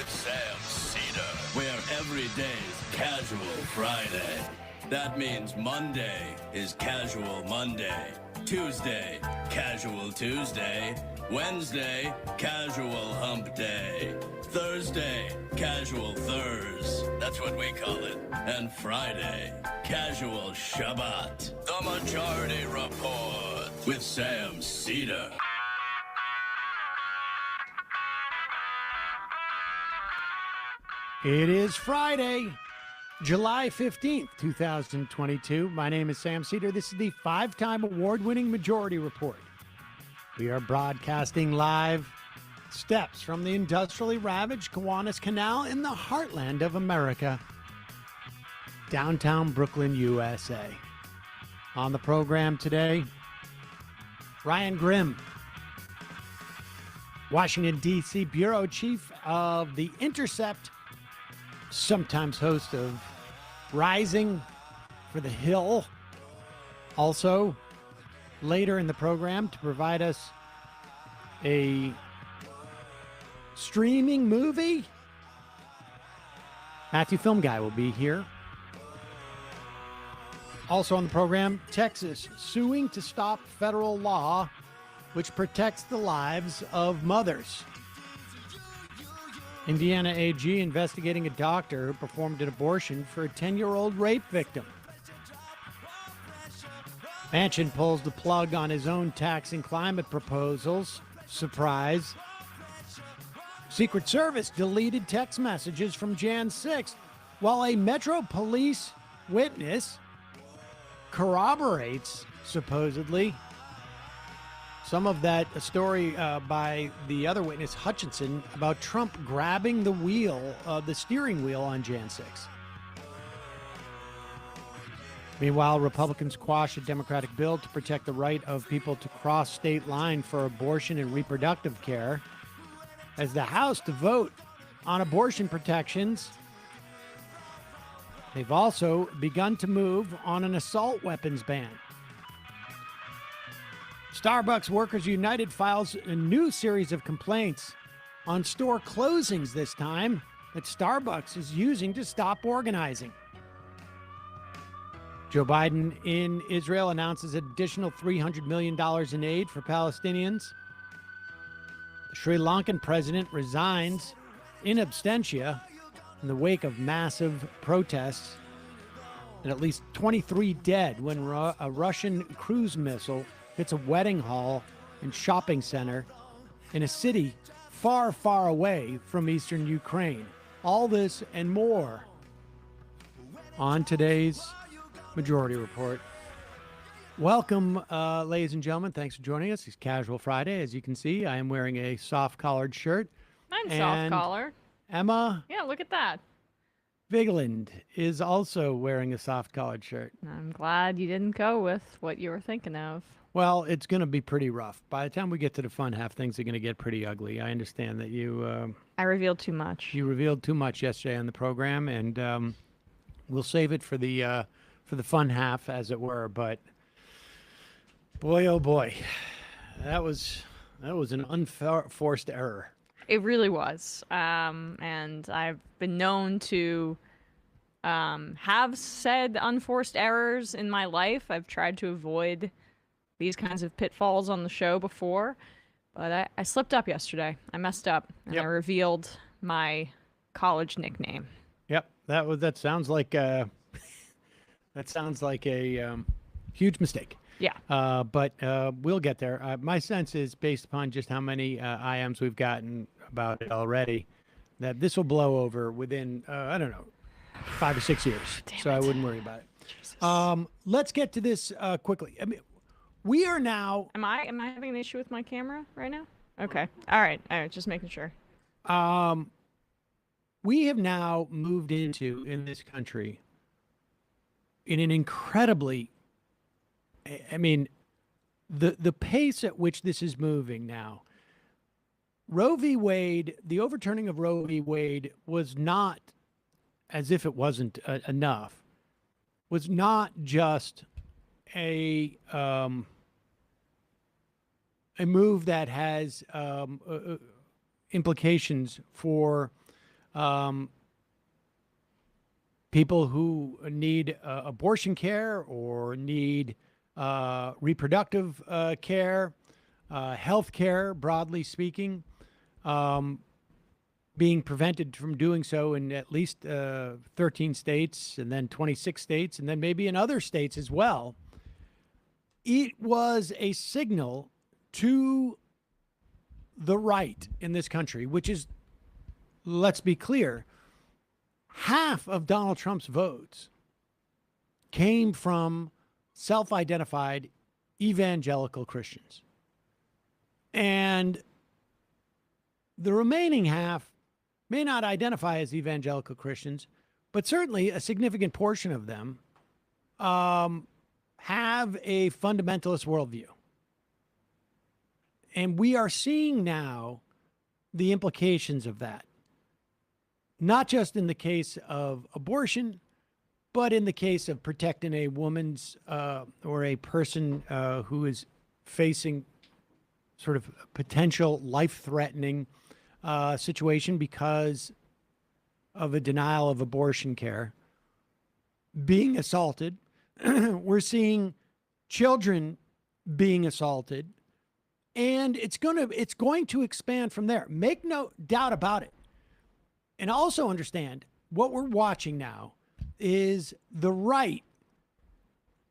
with Sam Seder, where every day's Casual Friday. That means Monday is Casual Monday, Tuesday, Casual Tuesday, Wednesday, Casual Hump Day, Thursday, Casual Thurs, that's what we call it, and Friday, Casual Shabbat. The Majority Report with Sam Seder. It is Friday, July 15th, 2022. My name is Sam Seder. This is the five-time award-winning Majority Report. We are broadcasting live steps from the industrially ravaged Kiwanis Canal in the heartland of America, downtown Brooklyn, USA. On the program today, Ryan Grimm, Washington, D.C. Bureau Chief of The Intercept, sometimes host of Rising for the Hill. Also, later in the program, to provide us a streaming movie, Matthew Film Guy will be here. Also on the program, Texas suing to stop federal law which protects the lives of mothers. Indiana AG investigating a doctor who performed an abortion for a 10-year-old rape victim. Manchin pulls the plug on his own tax and climate proposals. Surprise. Secret Service deleted text messages from Jan 6th, while a Metro Police witness corroborates, supposedly, some of that story by the other witness, Hutchinson, about Trump grabbing the wheel, the steering wheel on Jan 6. Meanwhile, Republicans quash a Democratic bill to protect the right of people to cross state line for abortion and reproductive care, as the House to vote on abortion protections. They've also begun to move on an assault weapons ban. Starbucks Workers United files a new series of complaints on store closings this time that Starbucks is using to stop organizing. Joe Biden in Israel announces an additional $300 million in aid for Palestinians. The Sri Lankan president resigns in absentia in the wake of massive protests, and at least 23 dead when a Russian cruise missile hits a wedding hall and shopping center in a city far, far away from eastern Ukraine. All this and more on today's Majority Report. Welcome, ladies and gentlemen. Thanks for joining us. It's Casual Friday. As you can see, I am wearing a soft-collared shirt. Mine's soft collar. Emma Yeah, look at that. Vigeland is also wearing a soft-collared shirt. I'm glad you didn't go with what you were thinking of. Well, it's going to be pretty rough. By the time we get to the fun half, things are going to get pretty ugly. I understand that you... I revealed too much. You revealed too much yesterday on the program, and we'll save it for the fun half, as it were. But boy, oh boy, that was an unforced error. It really was. And I've been known to have said unforced errors in my life. I've tried to avoid these kinds of pitfalls on the show before, but I slipped up yesterday. I messed up, and I revealed my college nickname. Yep, that sounds like a huge mistake. Yeah. But we'll get there. My sense is, based upon just how many IMs we've gotten about it already, that this will blow over within, 5 or 6 years. So I wouldn't worry about it. Jesus. Let's get to this quickly. I mean, we are now... Am I having an issue with my camera right now? Okay. All right. Just making sure. We have now moved into, in this country, in an incredibly... I mean, the pace at which this is moving now. Roe v. Wade, the overturning of Roe v. Wade was not, as if it wasn't enough, was not just a move that has implications for people who need abortion care or need reproductive care, health care, broadly speaking, being prevented from doing so in at least 13 states and then 26 states and then maybe in other states as well. It was a signal to the right in this country, which is, let's be clear, half of Donald Trump's votes came from self-identified evangelical Christians. And the remaining half may not identify as evangelical Christians, but certainly a significant portion of them have a fundamentalist worldview. And we are seeing now the implications of that, not just in the case of abortion, but in the case of protecting a woman's or a person who is facing sort of potential life-threatening situation because of a denial of abortion care, being assaulted. We're seeing children being assaulted, and it's going to expand from there. Make no doubt about it. And also understand what we're watching now is the right,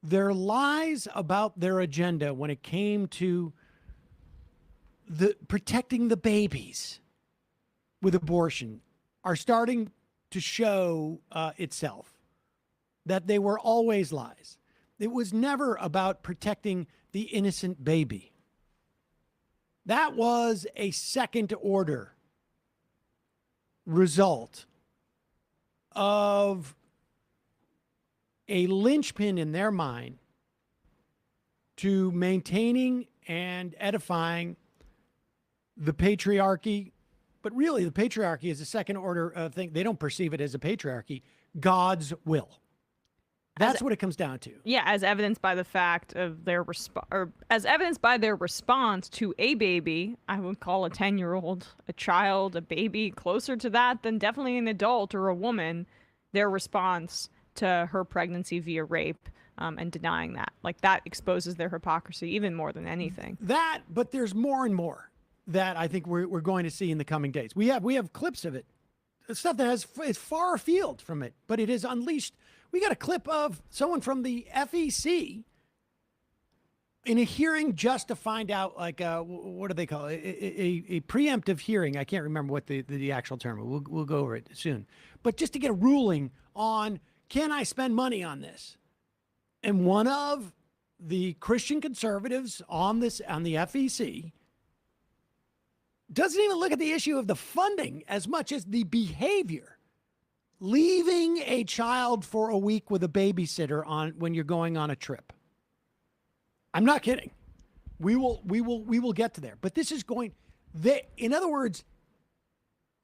their lies about their agenda when it came to the protecting the babies with abortion are starting to show itself, that they were always lies. It was never about protecting the innocent baby. That was a second order result of a linchpin in their mind to maintaining and edifying the patriarchy. But really, the patriarchy is a second order thing. They don't perceive it as a patriarchy. God's will. That's what it comes down to. Yeah, as evidenced by the fact of their as evidenced by their response to a baby. I would call a 10-year-old, a child, a baby closer to that than definitely an adult or a woman. Their response to her pregnancy via rape and denying that, like, that exposes their hypocrisy even more than anything. That, but there's more and more that I think we're going to see in the coming days. We have clips of it, stuff that is far afield from it, but it is unleashed. We got a clip of someone from the FEC in a hearing just to find out, like, what do they call it? A preemptive hearing. I can't remember what the actual term. We'll go over it soon. But just to get a ruling on, can I spend money on this? And one of the Christian conservatives on the FEC doesn't even look at the issue of the funding as much as the behavior. Leaving a child for a week with a babysitter when you're going on a trip. I'm not kidding. We will get to there. But this is going. In other words,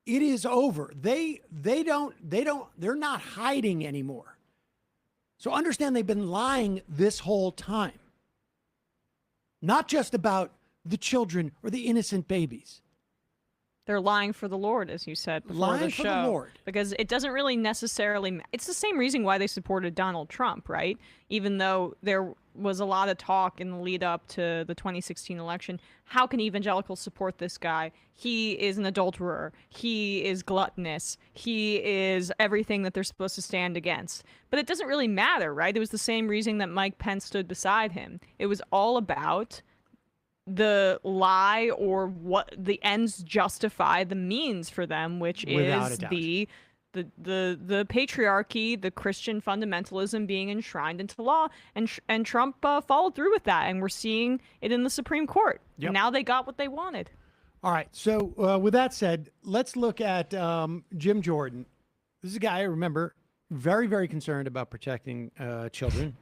it is over. They're not hiding anymore. So understand they've been lying this whole time. Not just about the children or the innocent babies. They're lying for the Lord, as you said before the show. Lying for the Lord. Because it doesn't really necessarily... It's the same reason why they supported Donald Trump, right? Even though there was a lot of talk in the lead up to the 2016 election. How can evangelicals support this guy? He is an adulterer. He is gluttonous. He is everything that they're supposed to stand against. But it doesn't really matter, right? It was the same reason that Mike Pence stood beside him. It was all about the lie, or what the ends justify the means for them, which is the patriarchy, the Christian fundamentalism being enshrined into law, and Trump followed through with that, and we're seeing it in the Supreme Court. Yep. Now they got what they wanted. All right, so with that said, let's look at Jim Jordan. This is a guy, remember, very, very concerned about protecting children.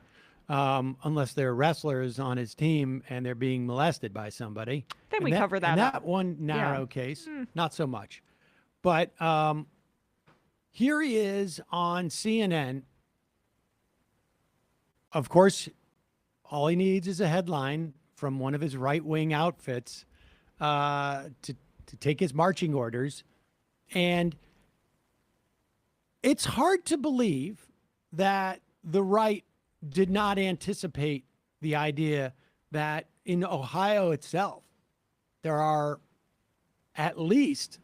Unless they're wrestlers on his team and they're being molested by somebody. Then we cover that up. That one narrow case, not so much. But here he is on CNN. Of course, all he needs is a headline from one of his right-wing outfits to take his marching orders. And It's hard to believe that the right did not anticipate the idea that in Ohio itself, there are at least,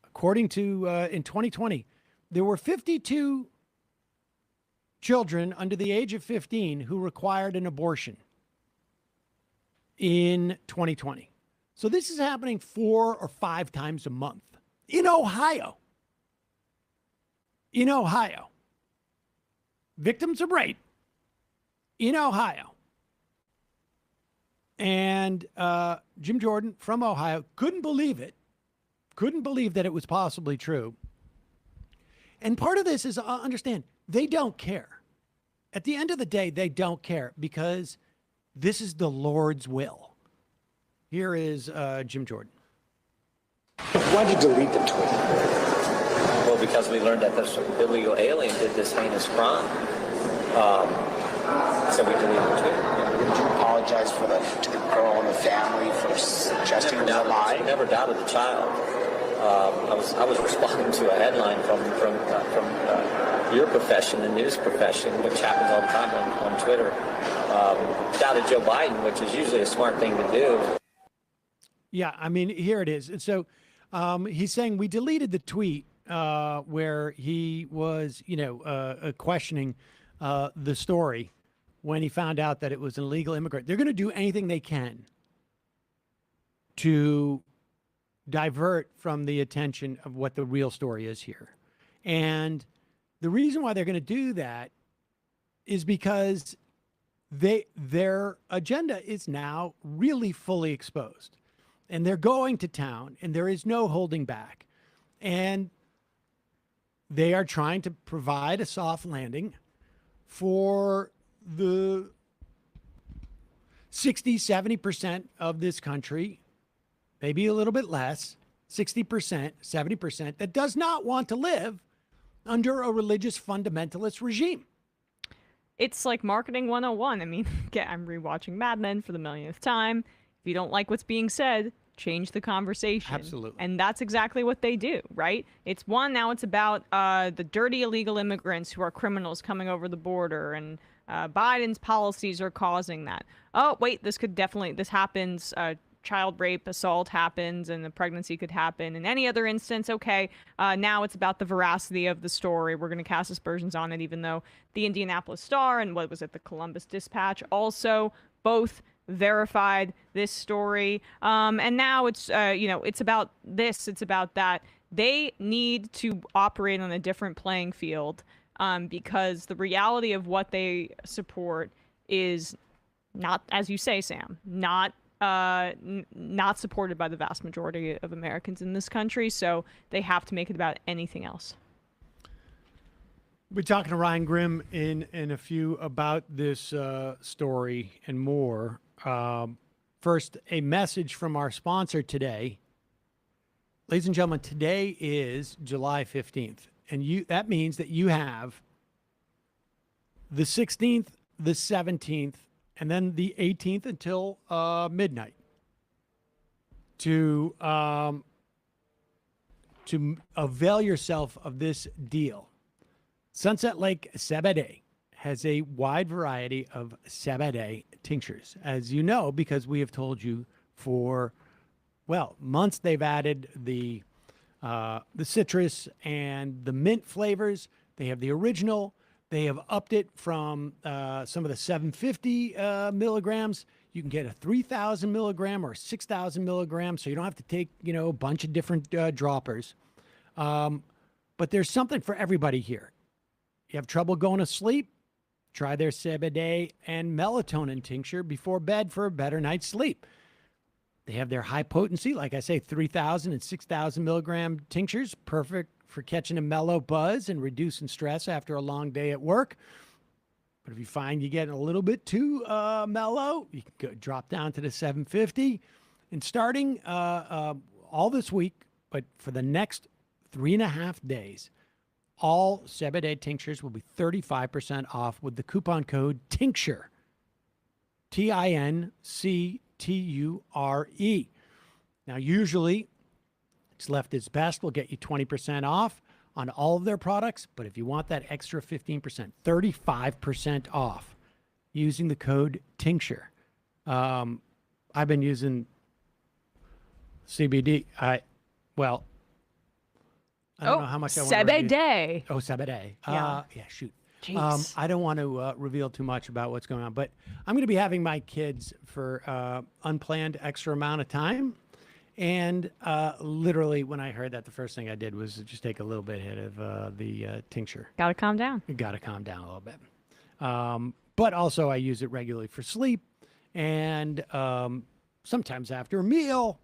according to in 2020, there were 52 children under the age of 15 who required an abortion in 2020. So this is happening 4 or 5 times a month in Ohio. In Ohio. Victims of rape in Ohio. And Jim Jordan from Ohio couldn't believe it. Couldn't believe that it was possibly true. And part of this is, understand, they don't care. At the end of the day, they don't care because this is the Lord's will. Here is Jim Jordan. Why'd you delete the tweet? Well, because we learned that this illegal alien did this heinous crime. So we deleted the tweet. Did you apologize to the girl and the family for suggesting it was a lie? I never doubted the child. I was responding to a headline from your profession, the news profession, which happens all the time on Twitter. Doubted Joe Biden, which is usually a smart thing to do. Yeah, I mean, here it is. And so he's saying we deleted the tweet where he was, questioning the story when he found out that it was an illegal immigrant. They're going to do anything they can to divert from the attention of what the real story is here. And the reason why they're going to do that is because their agenda is now really fully exposed. And they're going to town, and there is no holding back. And they are trying to provide a soft landing for the 60, 70% of this country, maybe a little bit less, 60%, 70%, that does not want to live under a religious fundamentalist regime. It's like marketing 101. I mean, I'm rewatching Mad Men for the millionth time. If you don't like what's being said, change the conversation. Absolutely. And that's exactly what they do, right? Now it's about the dirty illegal immigrants who are criminals coming over the border, and Biden's policies are causing that. Oh, wait, this happens. Child rape, assault happens, and the pregnancy could happen in any other instance. Okay, now it's about the veracity of the story. We're going to cast aspersions on it, even though the Indianapolis Star and the Columbus Dispatch also both verified this story. And now it's about this, it's about that. They need to operate on a different playing field because the reality of what they support is not, as you say, Sam, not supported by the vast majority of Americans in this country. So they have to make it about anything else. We're talking to Ryan Grimm in a few about this story and more. First, a message from our sponsor today. Ladies and gentlemen, today is July 15th, and that means that you have the 16th, the 17th, and then the 18th until midnight to avail yourself of this deal. Sunset Lake Sebede has a wide variety of Sebede tinctures, as you know, because we have told you for, months. They've added the citrus and the mint flavors. They have the original. They have upped it from some of the 750 milligrams. You can get a 3,000 milligram or 6,000 milligrams, so you don't have to take, a bunch of different droppers. But there's something for everybody here. You have trouble going to sleep? Try their Sebede and melatonin tincture before bed for a better night's sleep. They have their high potency, like I say, 3,000 and 6,000 milligram tinctures, perfect for catching a mellow buzz and reducing stress after a long day at work. But if you find you get a little bit too mellow, you can drop down to the 750. And starting all this week, but for the next 3.5 days, all Sebede tinctures will be 35% off with the coupon code TINCTURE, TINCTURE. Now, usually, it's left its best. We'll get you 20% off on all of their products. But if you want that extra 15%, 35% off using the code tincture. I've been using CBD. I don't know how much I want to Sebede. Sebede. Yeah. Shoot. Jeez. I don't want to reveal too much about what's going on, but I'm going to be having my kids for unplanned extra amount of time. And literally, when I heard that, the first thing I did was just take a little bit hit of the tincture. Gotta calm down. You got to calm down a little bit. But also, I use it regularly for sleep and sometimes after a meal.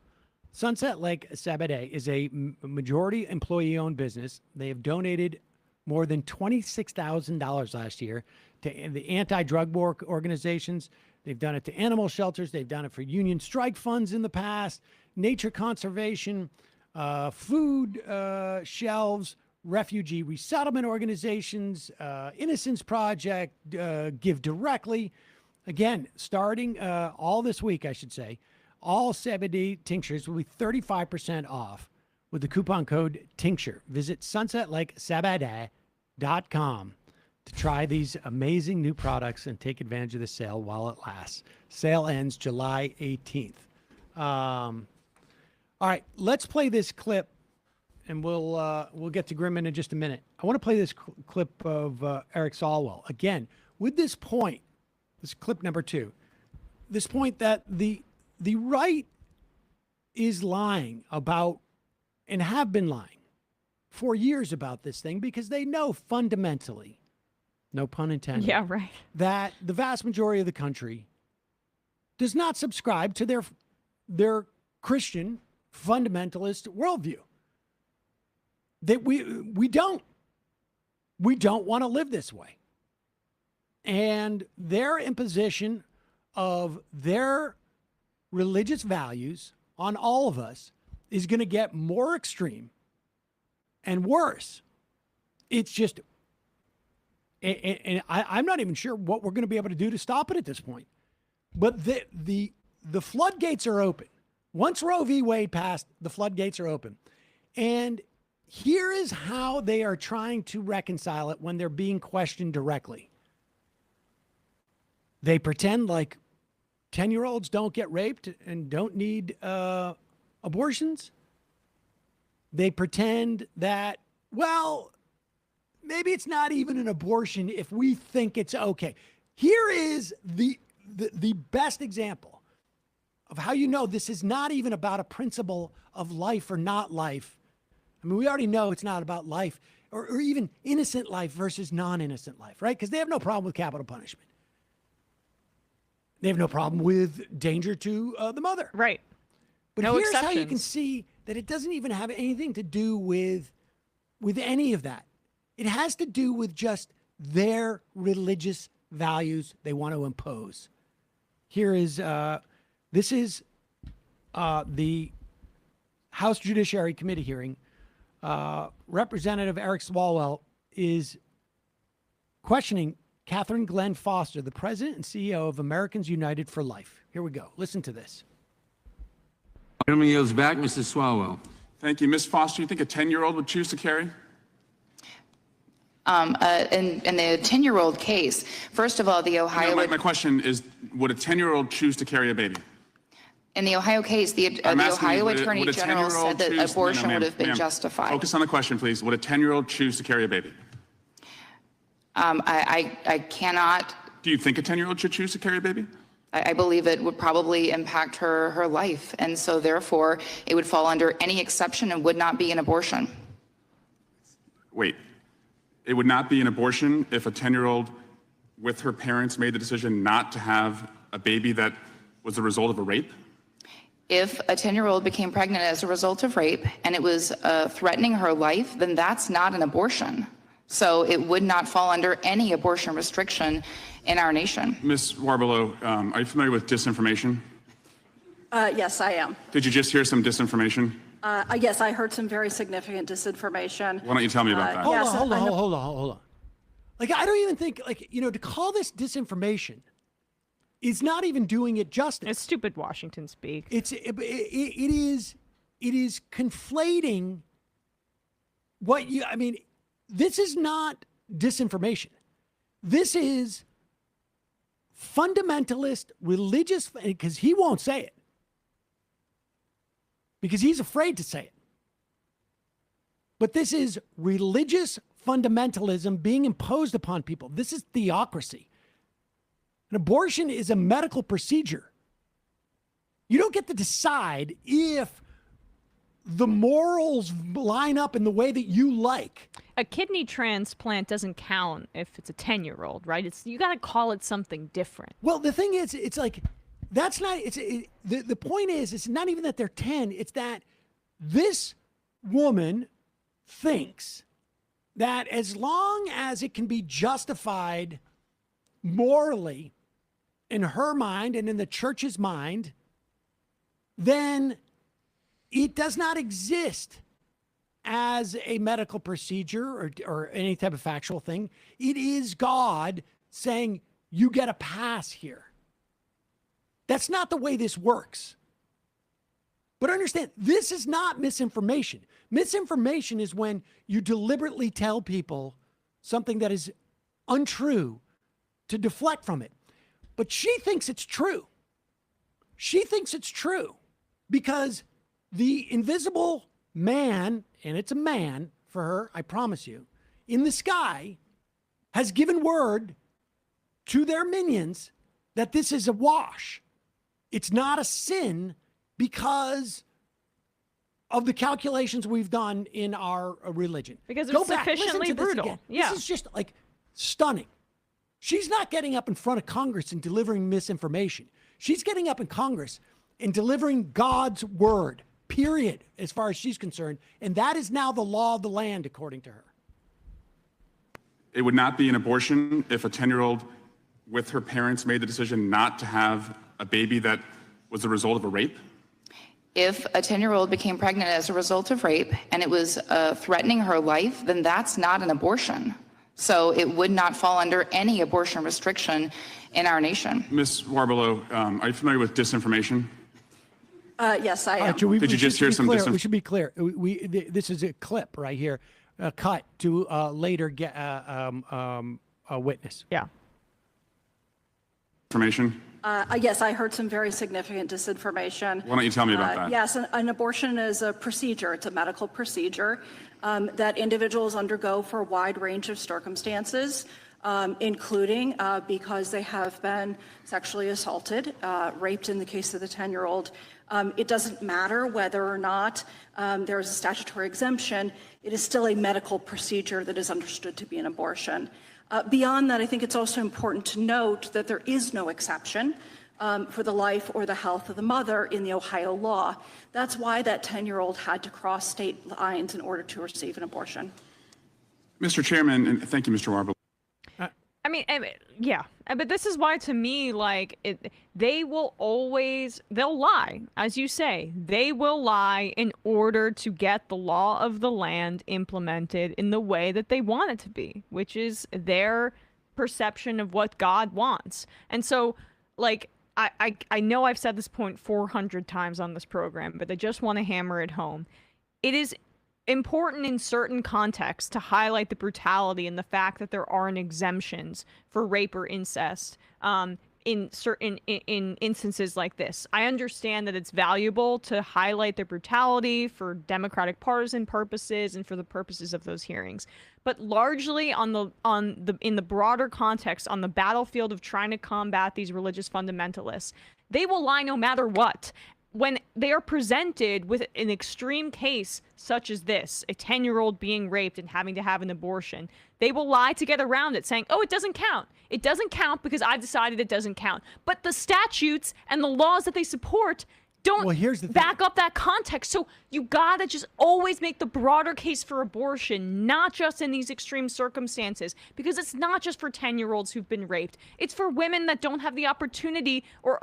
Sunset Lake Sabbaday is a majority employee-owned business. They have donated more than $26,000 last year to the anti-drug war organizations. They've done it to animal shelters. They've done it for union strike funds in the past, nature conservation, food shelves, refugee resettlement organizations, Innocence Project, Give Directly. Again, starting all this week, I should say, all CBD tinctures will be 35% off with the coupon code tincture. Visit sunsetlakesabbaday.com to try these amazing new products and take advantage of the sale while it lasts. Sale ends July 18th. All right, let's play this clip, and we'll get to Grimm in just a minute. I want to play this clip of Eric Swalwell. Again, with this point, this clip number 2, this point that the right is lying about, and have been lying for years about this thing, because they know fundamentally, no pun intended, Yeah, right. that the vast majority of the country does not subscribe to their Christian fundamentalist worldview. That we don't want to live this way. And their imposition of their religious values on all of us is going to get more extreme and worse. It's just, and I'm not even sure what we're going to be able to do to stop it at this point. But the floodgates are open. Once Roe v. Wade passed, the floodgates are open. And here is how they are trying to reconcile it when they're being questioned directly. They pretend like 10-year-olds don't get raped and don't need abortions. They pretend that, well, maybe it's not even an abortion if we think it's okay. Here is the best example of how you know this is not even about a principle of life or not life. I mean, we already know it's not about life or even innocent life versus non-innocent life, right? Because they have no problem with capital punishment. They have no problem with danger to the mother. Right. But No here's how you can exceptions. see that it doesn't even have anything to do with any of that. It has to do with just their religious values they want to impose. Here is, this is the House Judiciary Committee hearing. Representative Eric Swalwell is questioning Catherine Glenn Foster, the president and CEO of Americans United for Life. Here we go. Listen to this. Gentleman yields back. Mr. Swalwell. Thank you. Ms. Foster, you think a 10-year-old would choose to carry? In the 10-year-old case, first of all, the Ohio... No, my question is, would a 10-year-old choose to carry a baby? In the Ohio case, the Ohio Attorney General said that abortion would have been justified. Focus on the question, please. Would a 10-year-old choose to carry a baby? I cannot... Do you think a 10-year-old should choose to carry a baby? I believe it would probably impact her life, and so therefore it would fall under any exception and would not be an abortion. Wait. It would not be an abortion if a 10-year-old with her parents made the decision not to have a baby that was the result of a rape? If a 10-year-old became pregnant as a result of rape and it was threatening her life, then that's not an abortion. So it would not fall under any abortion restriction in our nation. Ms. Warbelow, are you familiar with disinformation? Yes, I am. Did you just hear some disinformation? Yes, I heard some very significant disinformation. Why don't you tell me about that? Yes, Hold on. Like, I don't even think, to call this disinformation is not even doing it justice. It's stupid Washington speak. It is conflating this is not disinformation. This is fundamentalist religious, because he won't say it, because he's afraid to say it. But this is religious fundamentalism being imposed upon people. This is theocracy. An abortion is a medical procedure. You don't get to decide if the morals line up in the way that you like. A kidney transplant doesn't count if it's a 10-year-old, right? You got to call it something different. Well, the thing is, it's like, that's not, the point is, it's not even that they're 10. It's that this woman thinks that as long as it can be justified morally in her mind and in the church's mind, then it does not exist as a medical procedure or any type of factual thing. It is God saying, you get a pass here. That's not the way this works. But understand, this is not misinformation. Misinformation is when you deliberately tell people something that is untrue to deflect from it. But she thinks it's true. She thinks it's true because the invisible man, and it's a man for her, I promise you, in the sky has given word to their minions that this is a wash. It's not a sin because of the calculations we've done in our religion. Because it's sufficiently brutal. Yeah. This is just like stunning. She's not getting up in front of Congress and delivering misinformation. She's getting up in Congress and delivering God's word, period, as far as she's concerned. And that is now the law of the land, according to her. It would not be an abortion if a 10-year-old with her parents made the decision not to have a baby that was the result of a rape? If a 10-year-old became pregnant as a result of rape and it was threatening her life, then that's not an abortion. So it would not fall under any abortion restriction in our nation. Ms. Warbelow, are you familiar with disinformation? Yes, I am. Did you just hear some disinformation? We should be clear. This is a clip right here, cut to later get a witness. Yeah. Information? Yes, I heard some very significant disinformation. Why don't you tell me about that? Yes, an abortion is a procedure. It's a medical procedure that individuals undergo for a wide range of circumstances, including because they have been sexually assaulted, raped in the case of the 10-year-old. It doesn't matter whether or not there is a statutory exemption. It is still a medical procedure that is understood to be an abortion. Beyond that, I think it's also important to note that there is no exception for the life or the health of the mother in the Ohio law. That's why that 10-year-old had to cross state lines in order to receive an abortion. Mr. Chairman, and thank you, Mr. Warbelow. Yeah, but this is why, to me, they'll lie, as you say. They will lie in order to get the law of the land implemented in the way that they want it to be, which is their perception of what God wants. And so, I know I've said this point 400 times on this program, but I just want to hammer it home. It is important in certain contexts to highlight the brutality and the fact that there aren't exemptions for rape or incest in certain instances like this. I understand that it's valuable to highlight the brutality for Democratic partisan purposes and for the purposes of those hearings, but largely in the broader context, on the battlefield of trying to combat these religious fundamentalists, they will lie no matter what. When they are presented with an extreme case such as this, a 10-year-old being raped and having to have an abortion, they will lie to get around it, saying, oh, it doesn't count. It doesn't count because I've decided it doesn't count. But the statutes and the laws that they support don't back up that context. So you gotta just always make the broader case for abortion, not just in these extreme circumstances, because it's not just for 10-year-olds who've been raped. It's for women that don't have the opportunity or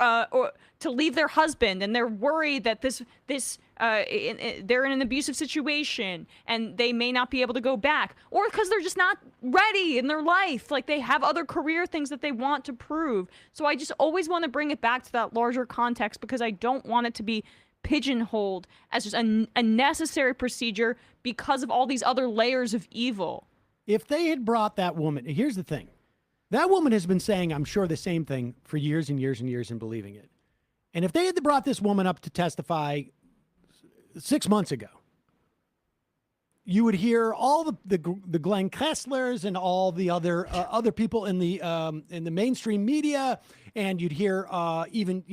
to leave their husband, and they're worried that they're in an abusive situation and they may not be able to go back, or because they're just not ready in their life. They have other career things that they want to prove. So I just always want to bring it back to that larger context, because I don't want it to be pigeonholed as just a necessary procedure because of all these other layers of evil. If they had brought that woman, here's the thing. That woman has been saying, I'm sure, the same thing for years and years and years and believing it. And if they had brought this woman up to testify 6 months ago, you would hear all the Glenn Kesslers and all the other people in the mainstream media, and you'd hear even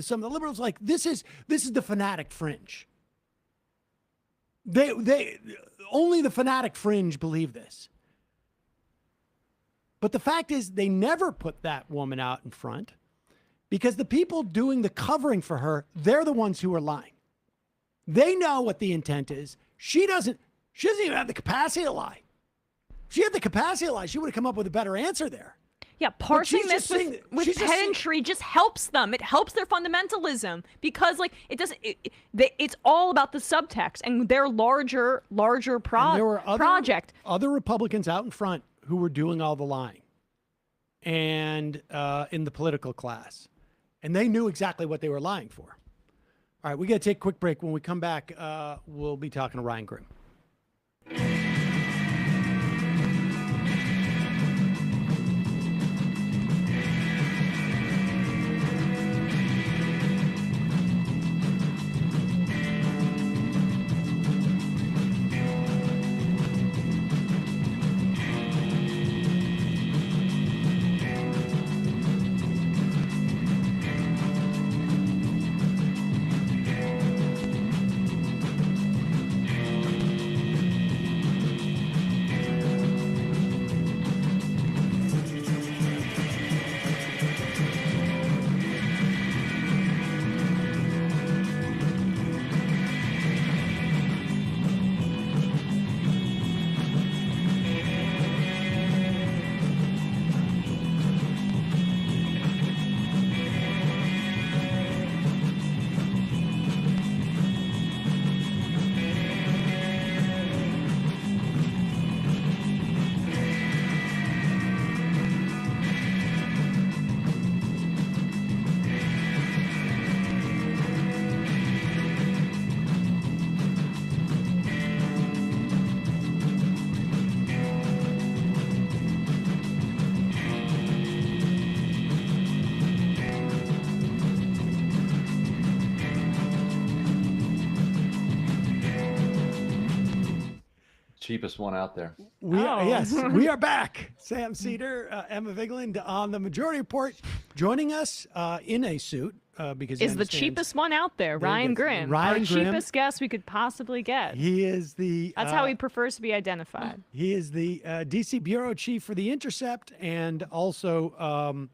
some of the liberals like this is the fanatic fringe. They only the fanatic fringe believe this. But the fact is, they never put that woman out in front because the people doing the covering for her, they're the ones who are lying. They know what the intent is. She doesn't even have the capacity to lie. If she had the capacity to lie, she would have come up with a better answer there. Yeah, parsing this with pedantry just helps them. It helps their fundamentalism because, like, it's all about the subtext and their larger project. Other Republicans out in front who were doing all the lying, and in the political class, and they knew exactly what they were lying for. All right, we got to take a quick break. When we come back, we'll be talking to Ryan Grimm. Cheapest one out there. Yes, we are back. Sam Seder, Emma Vigland on the Majority Report, joining us in a suit because is the cheapest one out there. Ryan Grimm, our cheapest guest we could possibly get. He is That's how he prefers to be identified. He is the DC bureau chief for The Intercept and also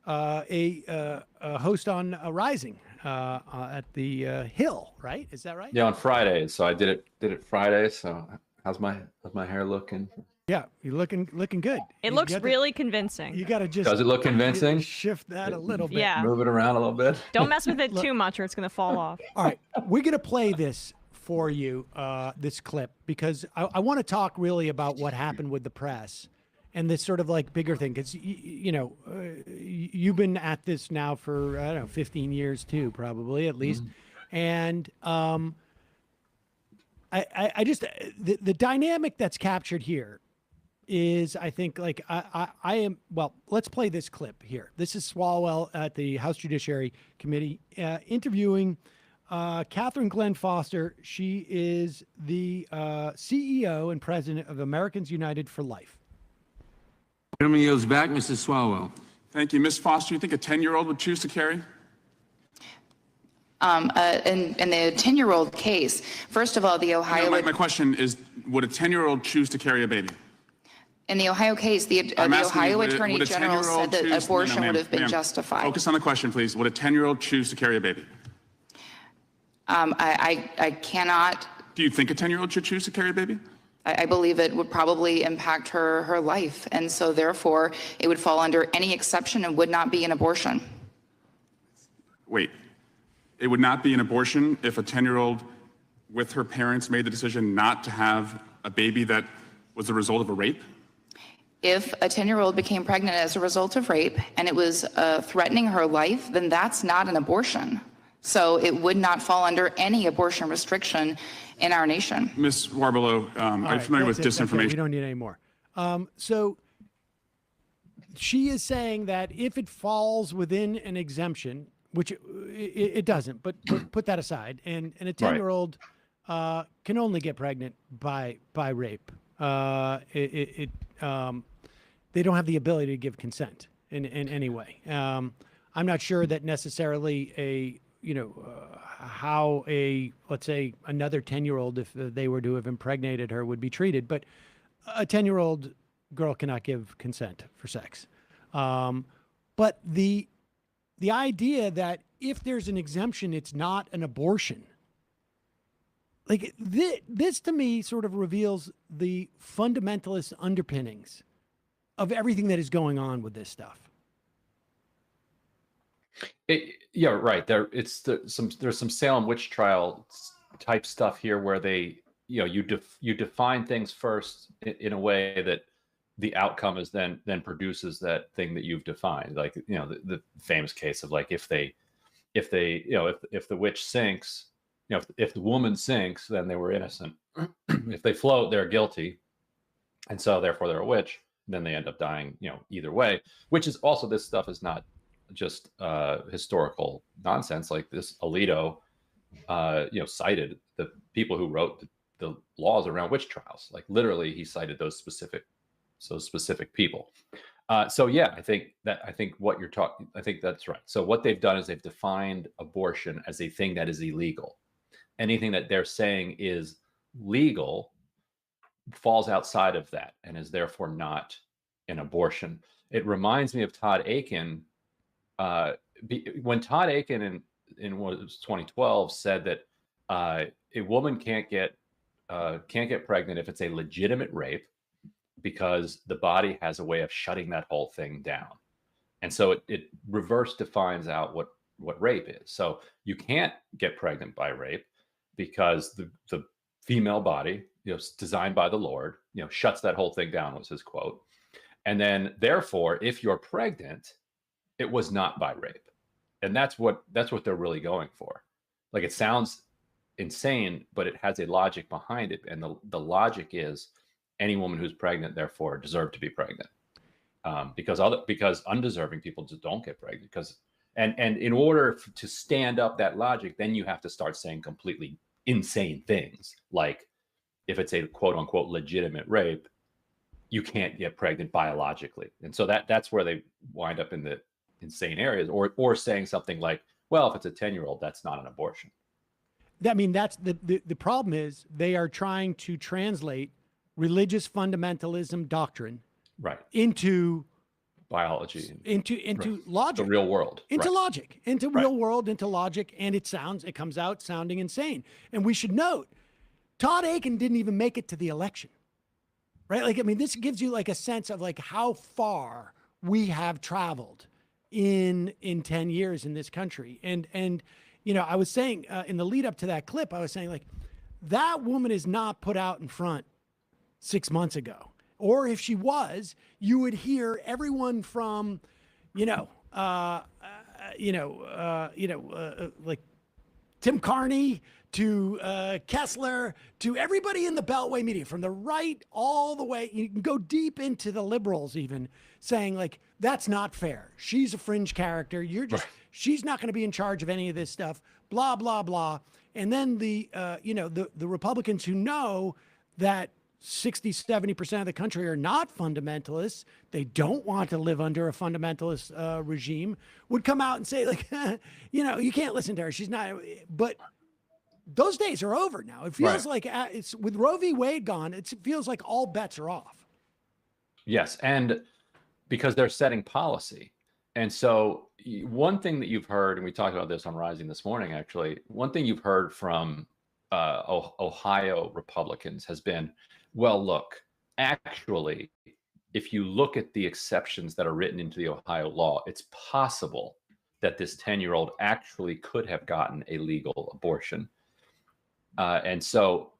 a host on Rising at the Hill. Right? Is that right? Yeah, on Fridays. So I did it Friday. So. How's my hair looking? Yeah, you're looking good. It looks really convincing. You got to just. Does it look convincing? Shift that a little bit. Yeah. Move it around a little bit. Don't mess with it too much or it's going to fall off. All right. We're going to play this for you, this clip, because I want to talk really about what happened with the press and this sort of like bigger thing. Because, you've been at this now for, I don't know, 15 years too, probably at least. Mm-hmm. And, I just the dynamic that's captured here is, I think, like I am. Well, let's play this clip here. This is Swalwell at the House Judiciary Committee interviewing Catherine Glenn Foster. She is the CEO and president of Americans United for Life. Gentleman yields back, Mrs. Swalwell. Thank you. Ms. Foster, you think a 10-year-old would choose to carry? In the 10-year-old case, first of all, the Ohio... My question is, would a 10-year-old choose to carry a baby? In the Ohio case, the Ohio Attorney General said that abortion would have been justified. Focus on the question, please. Would a 10-year-old choose to carry a baby? I cannot... Do you think a 10-year-old should choose to carry a baby? I believe it would probably impact her life, and so therefore it would fall under any exception and would not be an abortion. Wait. It would not be an abortion if a 10-year-old with her parents made the decision not to have a baby that was the result of a rape? If a 10-year-old became pregnant as a result of rape and it was threatening her life, then that's not an abortion. So it would not fall under any abortion restriction in our nation. Ms. Warbelow, I'm familiar with disinformation. We don't need any more. So she is saying that if it falls within an exemption, which it doesn't, but put that aside, and a 10-year-old can only get pregnant by rape. They don't have the ability to give consent in any way. I'm not sure that necessarily how let's say another 10-year-old, if they were to have impregnated her, would be treated, but a 10-year-old girl cannot give consent for sex. But the idea that if there's an exemption, it's not an abortion. Like this to me sort of reveals the fundamentalist underpinnings of everything that is going on with this stuff. Yeah, right. There's some Salem witch trial type stuff here where they, you define things first in a way that the outcome is then produces that thing that you've defined. Like, the famous case of like, if the witch sinks, if the woman sinks, then they were innocent. If they float, they're guilty. And so therefore they're a witch. Then they end up dying, either way, which is also, this stuff is not just historical nonsense. Like this Alito, cited the people who wrote the laws around witch trials. Like literally he cited those specific people. So yeah, I think what you're talking, I think that's right. So what they've done is they've defined abortion as a thing that is illegal. Anything that they're saying is legal falls outside of that and is therefore not an abortion. It reminds me of Todd Akin. When Todd Akin in what was 2012 said that a woman can't get pregnant if it's a legitimate rape, because the body has a way of shutting that whole thing down. And so it reverse defines out what rape is. So you can't get pregnant by rape because the female body, designed by the Lord, shuts that whole thing down, was his quote. And then therefore, if you're pregnant, it was not by rape. And that's what they're really going for. Like, it sounds insane, but it has a logic behind it. And the logic is any woman who's pregnant, therefore, deserved to be pregnant. Because undeserving people just don't get pregnant. And in order to stand up that logic, then you have to start saying completely insane things. Like, if it's a quote unquote legitimate rape, you can't get pregnant biologically. And so that's where they wind up in the insane areas, or saying something like, well, if it's a 10-year-old, that's not an abortion. I mean, that's the problem is they are trying to translate religious fundamentalism doctrine into biology, into logic, the real world, into logic, into real world, into logic. And it comes out sounding insane. And we should note, Todd Akin didn't even make it to the election, right? Like, I mean, this gives you like a sense of like how far we have traveled in 10 years in this country. And I was saying in the lead up to that clip, I was saying, like, that woman is not put out in front 6 months ago. Or if she was, you would hear everyone from, like Tim Carney to Kessler to everybody in the Beltway media, from the right all the way. You can go deep into the liberals, even saying like, that's not fair. She's a fringe character. She's not going to be in charge of any of this stuff, blah, blah, blah. And then the Republicans who know that 60-70% of the country are not fundamentalists, they don't want to live under a fundamentalist regime, would come out and say like, you can't listen to her. She's not. But those days are over now. It feels like it's with Roe v. Wade gone. It feels like all bets are off. Yes, and because they're setting policy. And so one thing that you've heard, and we talked about this on Rising this morning, actually, one thing you've heard from Ohio Republicans has been, well, look, actually, if you look at the exceptions that are written into the Ohio law, it's possible that this 10-year-old actually could have gotten a legal abortion. And so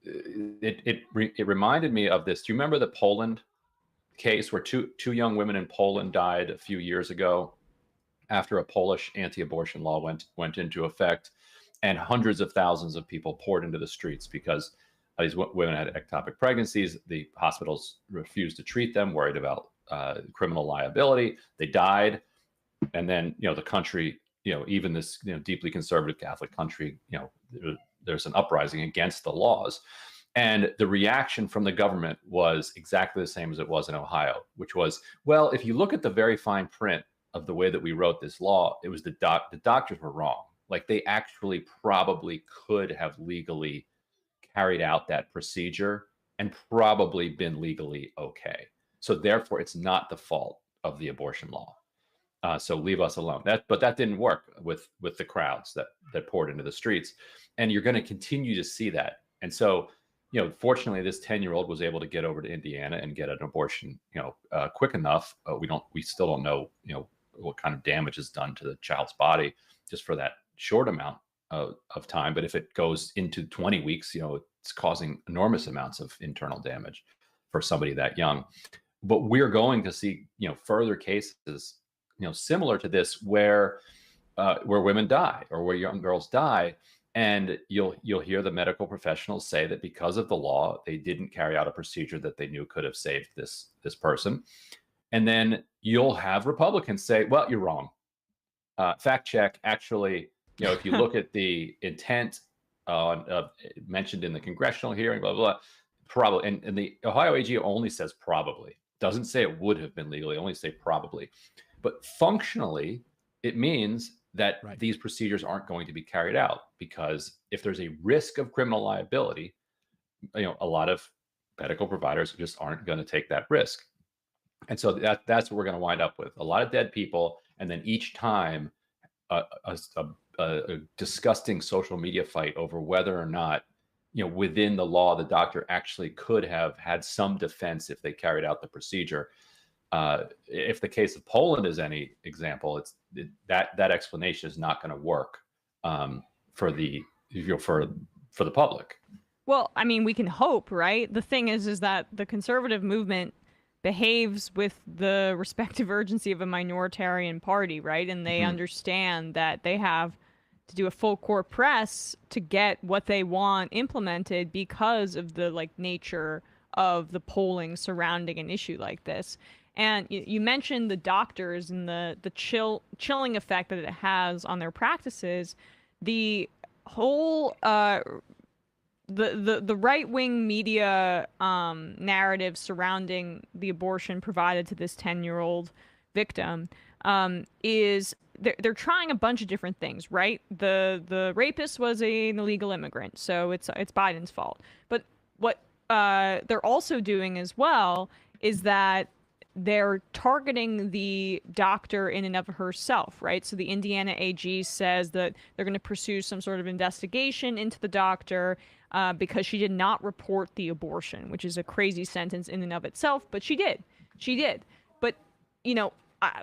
it reminded me of this. Do you remember the Poland case where two young women in Poland died a few years ago after a Polish anti-abortion law went into effect, and hundreds of thousands of people poured into the streets because these women had ectopic pregnancies. The hospitals refused to treat them, worried about criminal liability. They died, and then the country, even this deeply conservative Catholic country, there's an uprising against the laws. And the reaction from the government was exactly the same as it was in Ohio, which was, well, if you look at the very fine print of the way that we wrote this law, it was the doctors were wrong. Like, they actually probably could have legally carried out that procedure and probably been legally okay. So therefore, it's not the fault of the abortion law. So leave us alone. But that didn't work with the crowds that poured into the streets, and you're going to continue to see that. And so, fortunately, this 10-year-old was able to get over to Indiana and get an abortion, quick enough. We still don't know, what kind of damage is done to the child's body just for that short amount of time. But if it goes into 20 weeks, it's causing enormous amounts of internal damage for somebody that young. But we're going to see, further cases, similar to this where women die or where young girls die. And you'll hear the medical professionals say that because of the law, they didn't carry out a procedure that they knew could have saved this person. And then you'll have Republicans say, well, you're wrong. Fact check. Actually, if you look at the intent mentioned in the congressional hearing, blah, blah, blah, probably, and the Ohio AG only says probably, doesn't say it would have been legally, only say probably. But functionally, it means that these procedures aren't going to be carried out, because if there's a risk of criminal liability, a lot of medical providers just aren't going to take that risk. And so that's what we're going to wind up with. A lot of dead people, and then each time a disgusting social media fight over whether or not, within the law, the doctor actually could have had some defense if they carried out the procedure. If the case of Poland is any example, that explanation is not going to work for the public. Well, I mean, we can hope, right? The thing is that the conservative movement behaves with the respective urgency of a minoritarian party, right? And they understand that they have to do a full court press to get what they want implemented because of the nature of the polling surrounding an issue like this. And you mentioned the doctors and the chilling effect that it has on their practices. The whole the right-wing media narrative surrounding the abortion provided to this 10-year-old victim is they're trying a bunch of different things, right? The rapist was an illegal immigrant, so it's Biden's fault. But what they're also doing as well is that they're targeting the doctor in and of herself, right? So the Indiana AG says that they're going to pursue some sort of investigation into the doctor because she did not report the abortion, which is a crazy sentence in and of itself, but she did. She did. But,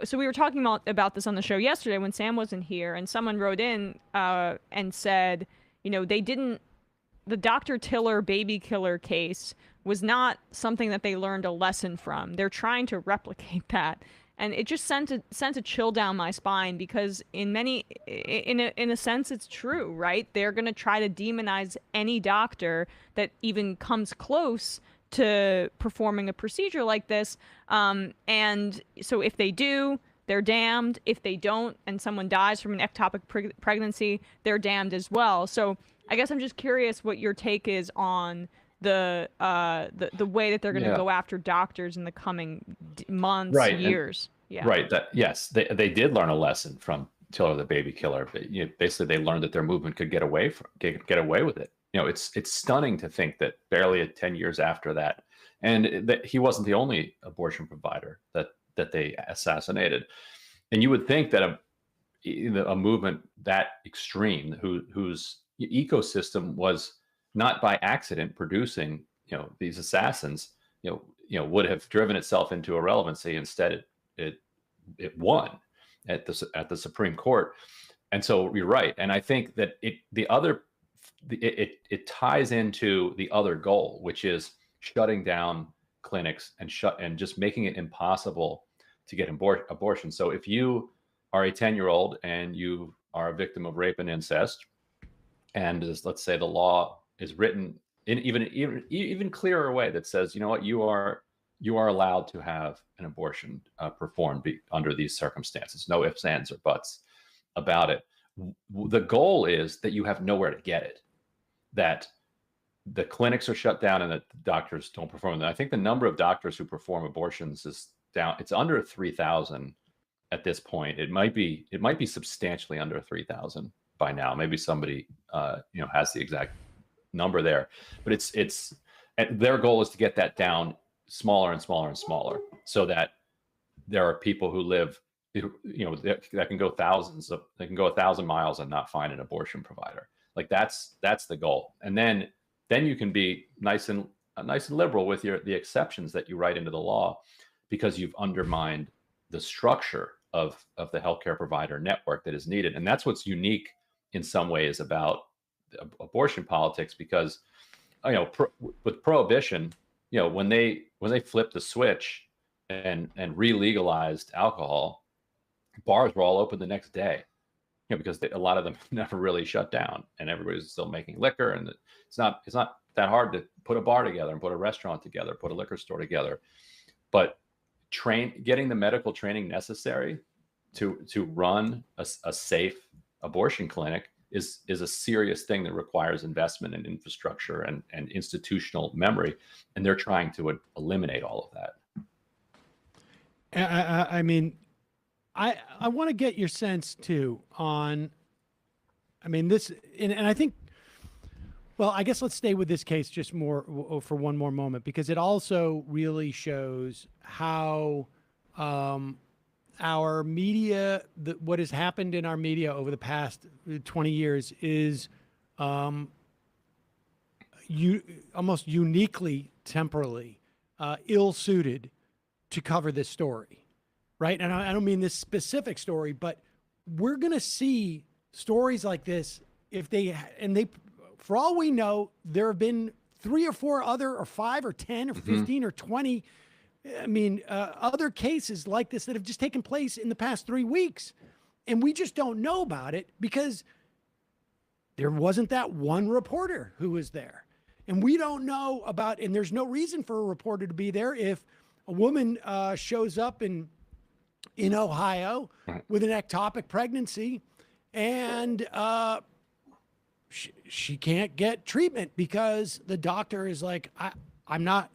so we were talking about this on the show yesterday when Sam wasn't here, and someone wrote in and said, the Dr. Tiller baby killer case was not something that they learned a lesson from. They're trying to replicate that. And it just sent a chill down my spine, because in a sense, it's true, right? They're going to try to demonize any doctor that even comes close to performing a procedure like this. And so if they do, they're damned. If they don't, and someone dies from an ectopic pregnancy, they're damned as well. So I guess I'm just curious what your take is on the way that they're going to go after doctors in the coming months, years. Right. Yes, they did learn a lesson from Tiller the baby killer. But, basically, they learned that their movement could get away with it. It's stunning to think that barely 10 years after that, and that he wasn't the only abortion provider that they assassinated. And you would think that a movement that extreme, whose ecosystem was not by accident producing, these assassins, would have driven itself into irrelevancy. Instead, it won at the Supreme Court. And so you're right. And I think that it ties into the other goal, which is shutting down clinics and just making it impossible to get abortion. So if you are a 10-year-old and you are a victim of rape and incest, and let's say the law is written in even clearer way that says, you know what, you are allowed to have an abortion performed under these circumstances. No ifs, ands, or buts about it. The goal is that you have nowhere to get it, that the clinics are shut down and that doctors don't perform them. I think the number of doctors who perform abortions is down. It's under 3,000 at this point. It might be substantially under 3,000 by now. Maybe somebody has the exact number there, but it's and their goal is to get that down smaller and smaller and smaller, so that there are people who live, that can go they can go 1,000 miles and not find an abortion provider. Like that's the goal. And then you can be nice and liberal with the exceptions that you write into the law, because you've undermined the structure of the healthcare provider network that is needed. And that's what's unique in some ways about abortion politics, because with prohibition, when they flipped the switch and re-legalized alcohol, bars were all open the next day, because a lot of them never really shut down, and everybody's still making liquor. And it's not that hard to put a bar together and put a restaurant together, put a liquor store together. But getting the medical training necessary to run a safe abortion clinic is a serious thing that requires investment in infrastructure and institutional memory, and they're trying to eliminate all of that. I want to get your sense too on, this, and I think, well, I guess let's stay with this case just more for one more moment, because it also really shows how our media, what has happened in our media over the past 20 years is almost uniquely, temporally ill-suited to cover this story, right? And I don't mean this specific story, but we're going to see stories like this for all we know, there have been 3 or 4 other, or 5 or 10 or 15 or 20 other cases like this that have just taken place in the past 3 weeks. And we just don't know about it because there wasn't that one reporter who was there. And we don't know about, and there's no reason for a reporter to be there if a woman shows up in Ohio with an ectopic pregnancy and she can't get treatment because the doctor is like, I'm not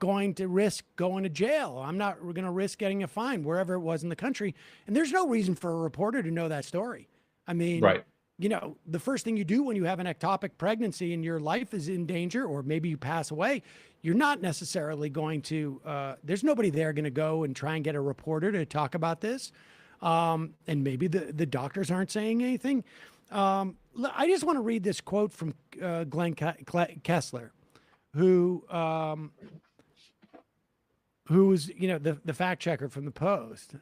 going to risk going to jail. I'm not going to risk getting a fine wherever it was in the country. And there's no reason for a reporter to know that story. Right. The first thing you do when you have an ectopic pregnancy and your life is in danger, or maybe you pass away, you're not necessarily going to, there's nobody there going to go and try and get a reporter to talk about this. And maybe the doctors aren't saying anything. I just want to read this quote from Glenn Kessler, who was, the fact checker from the Post.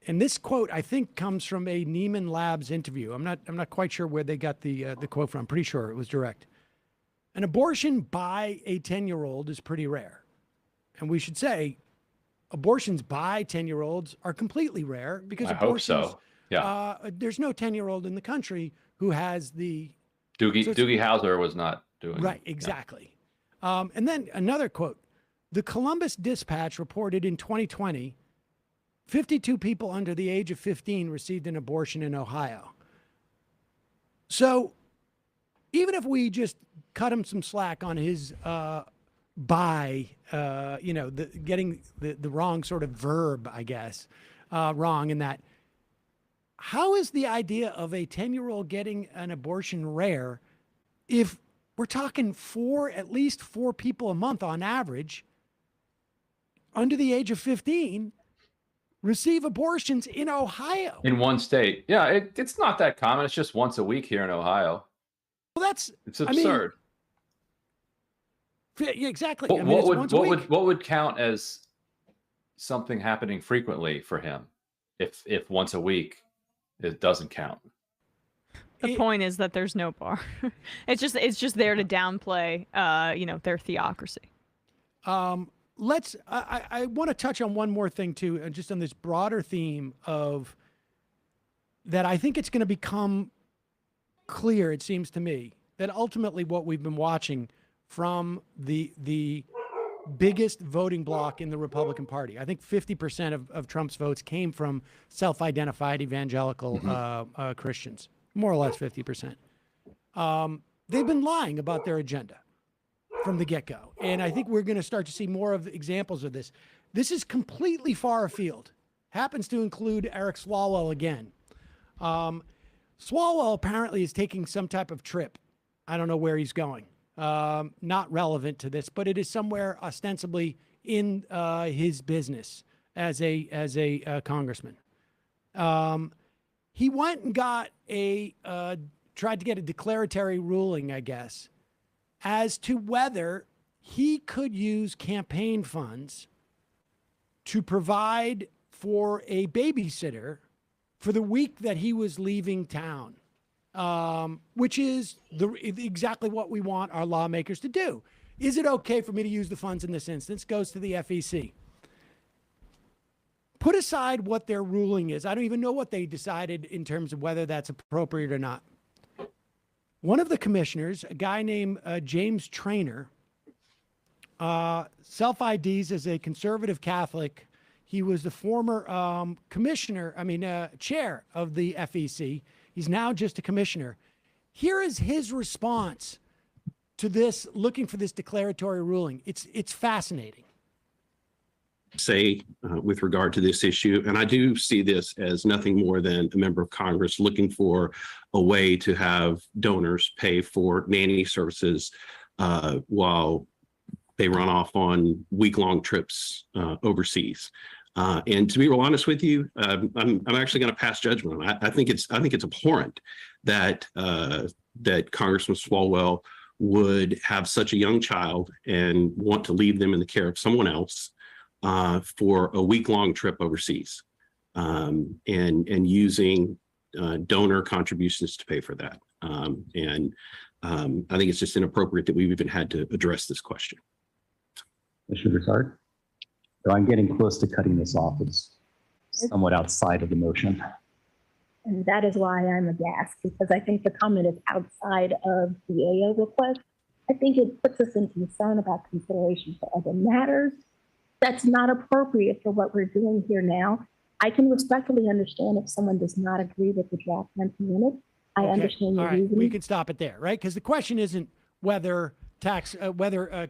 And this quote, I think, comes from a Neiman Labs interview. I'm not quite sure where they got the quote from. I'm pretty sure it was direct. An abortion by a 10-year-old is pretty rare. And we should say abortions by 10-year-olds are completely rare, because abortions, hope so. Yeah. There's no 10-year-old in the country who has the... Doogie Howser was not doing right, exactly. Yeah. And then another quote. The Columbus Dispatch reported in 2020, 52 people under the age of 15 received an abortion in Ohio. So even if we just cut him some slack on his getting the wrong sort of verb, I guess, wrong in that, how is the idea of a 10-year-old getting an abortion rare if we're talking at least 4 people a month on average under the age of 15 receive abortions in Ohio? In one state. Yeah, it's not that common. It's just once a week here in Ohio. Well, it's absurd. Yeah, exactly. What would count as something happening frequently for him if once a week it doesn't count? The point is that there's no bar. It's just there to downplay their theocracy. I want to touch on one more thing too, and just on this broader theme of that. I think it's going to become clear, it seems to me, that ultimately what we've been watching from the biggest voting bloc in the Republican Party. I think 50% of Trump's votes came from self-identified evangelical Christians, more or less 50%. They've been lying about their agenda from the get-go. And I think we're going to start to see more of examples of this. This is completely far afield. Happens to include Eric Swalwell again. Swalwell apparently is taking some type of trip. I don't know where he's going. Not relevant to this, but it is somewhere ostensibly in his business as a congressman. He went and got tried to get a declaratory ruling, I guess, as to whether he could use campaign funds to provide for a babysitter for the week that he was leaving town. Which is exactly what we want our lawmakers to do. Is it okay for me to use the funds in this instance? Goes to the FEC. Put aside what their ruling is. I don't even know what they decided in terms of whether that's appropriate or not. One of the commissioners, a guy named James Traynor, self-IDs as a conservative Catholic. He was the former chair of the FEC. He's now just a commissioner. Here is his response to this, looking for this declaratory ruling. It's fascinating. Say with regard to this issue, and I do see this as nothing more than a member of Congress looking for a way to have donors pay for nanny services while they run off on week-long trips overseas. And to be real honest with you, I'm actually going to pass judgment. I think it's abhorrent that that Congressman Swalwell would have such a young child and want to leave them in the care of someone else for a week-long trip overseas, and using donor contributions to pay for that. I think it's just inappropriate that we've even had to address this question. Commissioner Broussard? So I'm getting close to cutting this off. It's somewhat outside of the motion. And that is why I'm aghast, because I think the comment is outside of the AO request. I think it puts us in concern about consideration for other matters. That's not appropriate for what we're doing here now. I can respectfully understand if someone does not agree with the draft 10 minutes. I understand your reasoning. We can stop it there, right? Because the question isn't whether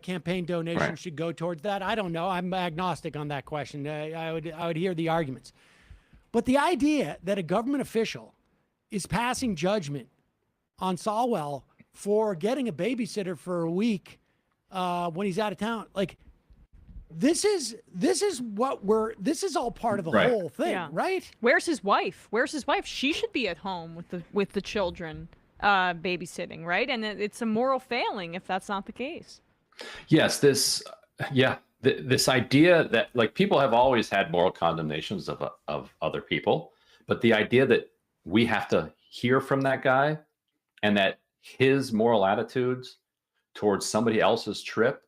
campaign donations should go towards that. I don't know. I'm agnostic on that question. I would hear the arguments. But the idea that a government official is passing judgment on Swalwell for getting a babysitter for a week when he's out of town, like this is all part of the whole thing, right? Where's his wife? She should be at home with the children. Babysitting, right? And it's a moral failing if that's not the case. Yes, this idea that, like, people have always had moral condemnations of other people, but the idea that we have to hear from that guy and that his moral attitudes towards somebody else's trip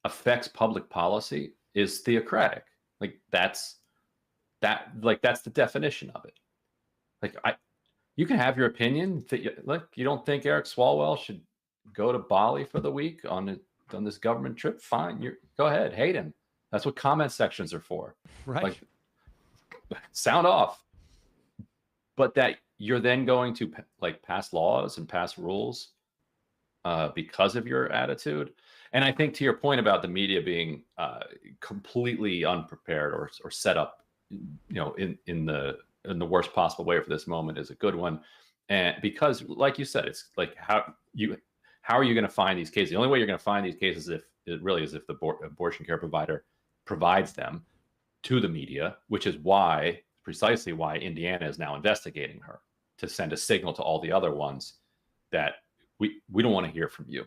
affects public policy is theocratic. That's the definition of it. You can have your opinion that you don't think Eric Swalwell should go to Bali for the week on this government trip. Fine, go ahead, hate him. That's what comment sections are for. Right. Sound off. But that you're then going to pass laws and pass rules because of your attitude. And I think to your point about the media being completely unprepared or set up, in the worst possible way for this moment is a good one. And because, like you said, it's like how are you going to find these cases? The only way you're going to find these cases if the abortion care provider provides them to the media, which is precisely why Indiana is now investigating her, to send a signal to all the other ones that we don't want to hear from you.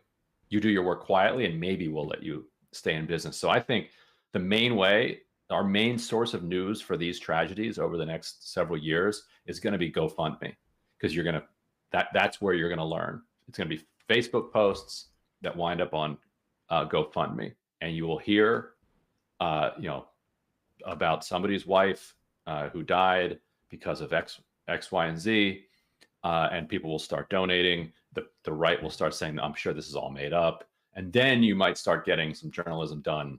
You do your work quietly and maybe we'll let you stay in business. So I think the main way, our main source of news for these tragedies over the next several years is going to be GoFundMe, because that's where you're going to learn. It's going to be Facebook posts that wind up on GoFundMe, and you will hear you know, about somebody's wife who died because of X, Y, and Z, and people will start donating. The right will start saying, I'm sure this is all made up. And then you might start getting some journalism done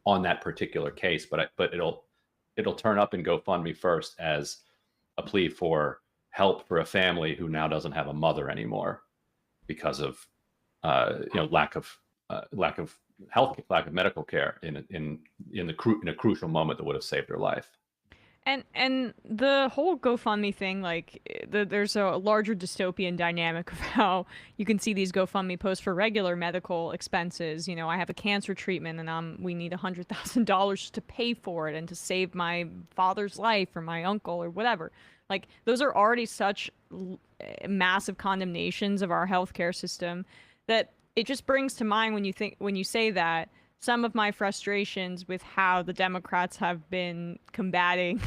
on that particular case. But it'll turn up in GoFundMe first as a plea for help for a family who now doesn't have a mother anymore because of you know, lack of health, lack of medical care in a crucial moment that would have saved her life. And the whole GoFundMe thing, like there's a larger dystopian dynamic of how you can see these GoFundMe posts for regular medical expenses. You know, I have a cancer treatment and we need $100,000 to pay for it and to save my father's life or my uncle or whatever. Like those are already such massive condemnations of our healthcare system that it just brings to mind when you say that some of my frustrations with how the Democrats have been combating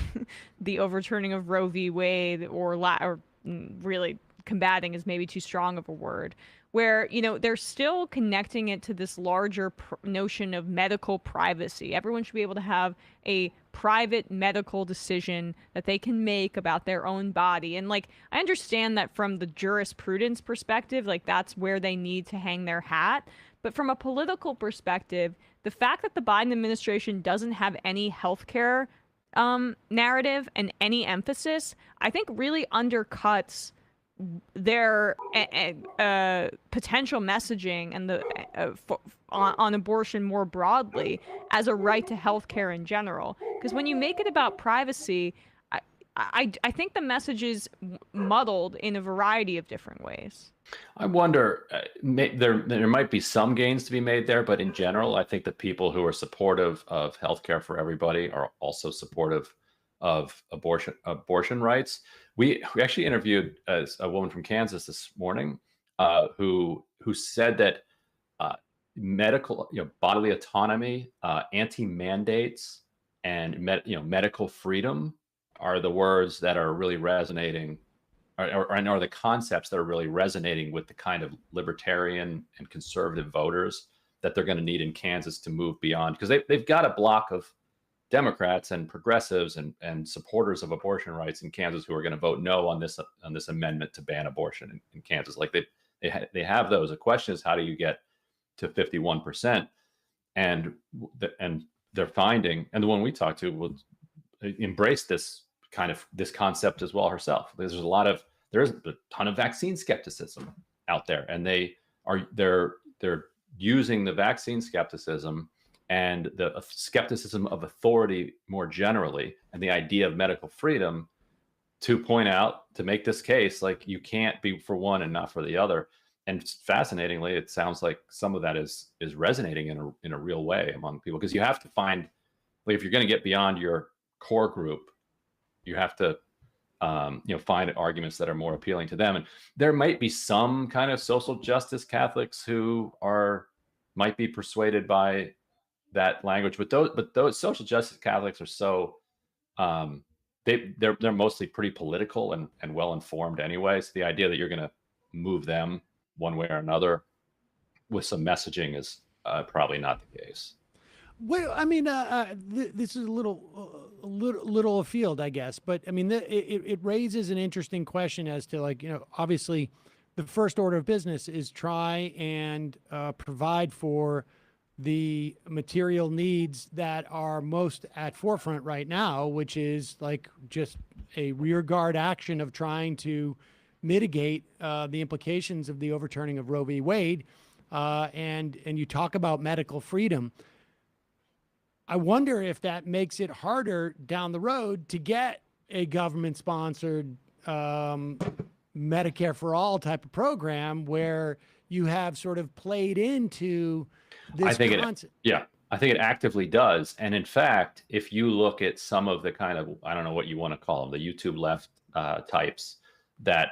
the overturning of Roe v. Wade, or really combating is maybe too strong of a word, where, you know, they're still connecting it to this larger notion of medical privacy. Everyone should be able to have a private medical decision that they can make about their own body. And like, I understand that from the jurisprudence perspective, like that's where they need to hang their hat. But from a political perspective, the fact that the Biden administration doesn't have any healthcare narrative and any emphasis, I think really undercuts their potential messaging and on abortion more broadly as a right to healthcare in general. Because when you make it about privacy, I think the message is muddled in a variety of different ways. I wonder, there might be some gains to be made there, but in general, I think the people who are supportive of healthcare for everybody are also supportive of abortion rights. We actually interviewed a woman from Kansas this morning who said that medical, bodily autonomy, anti-mandates, and medical freedom are the words that are really resonating, or the concepts that are really resonating with the kind of libertarian and conservative voters that they're going to need in Kansas to move beyond, because they've got a block of Democrats and progressives and supporters of abortion rights in Kansas who are going to vote no on this amendment to ban abortion in Kansas. Like they have those. The question is, how do you get to 51%? And they're finding, and the one we talked to will embrace this concept as well herself. There's a ton of vaccine skepticism out there, and they're using the vaccine skepticism and the skepticism of authority more generally, and the idea of medical freedom to point out, to make this case, like you can't be for one and not for the other. And fascinatingly, it sounds like some of that is resonating in a real way among people, because you have to find, like, if you're going to get beyond your core group, you have to find arguments that are more appealing to them. And there might be some kind of social justice Catholics who might be persuaded by that language, but those social justice Catholics are so they're mostly pretty political and well informed anyway. So the idea that you're going to move them one way or another with some messaging is probably not the case. Well, I mean, this is a little afield, I guess, but I mean, it raises an interesting question as to, like, obviously, the first order of business is try and provide for the material needs that are most at forefront right now, which is like just a rearguard action of trying to mitigate the implications of the overturning of Roe v. Wade, and you talk about medical freedom. I wonder if that makes it harder down the road to get a government-sponsored Medicare for all type of program where you have sort of played into this concept. I think it actively does. And in fact, if you look at some of the kind of, I don't know what you want to call them, the YouTube left types that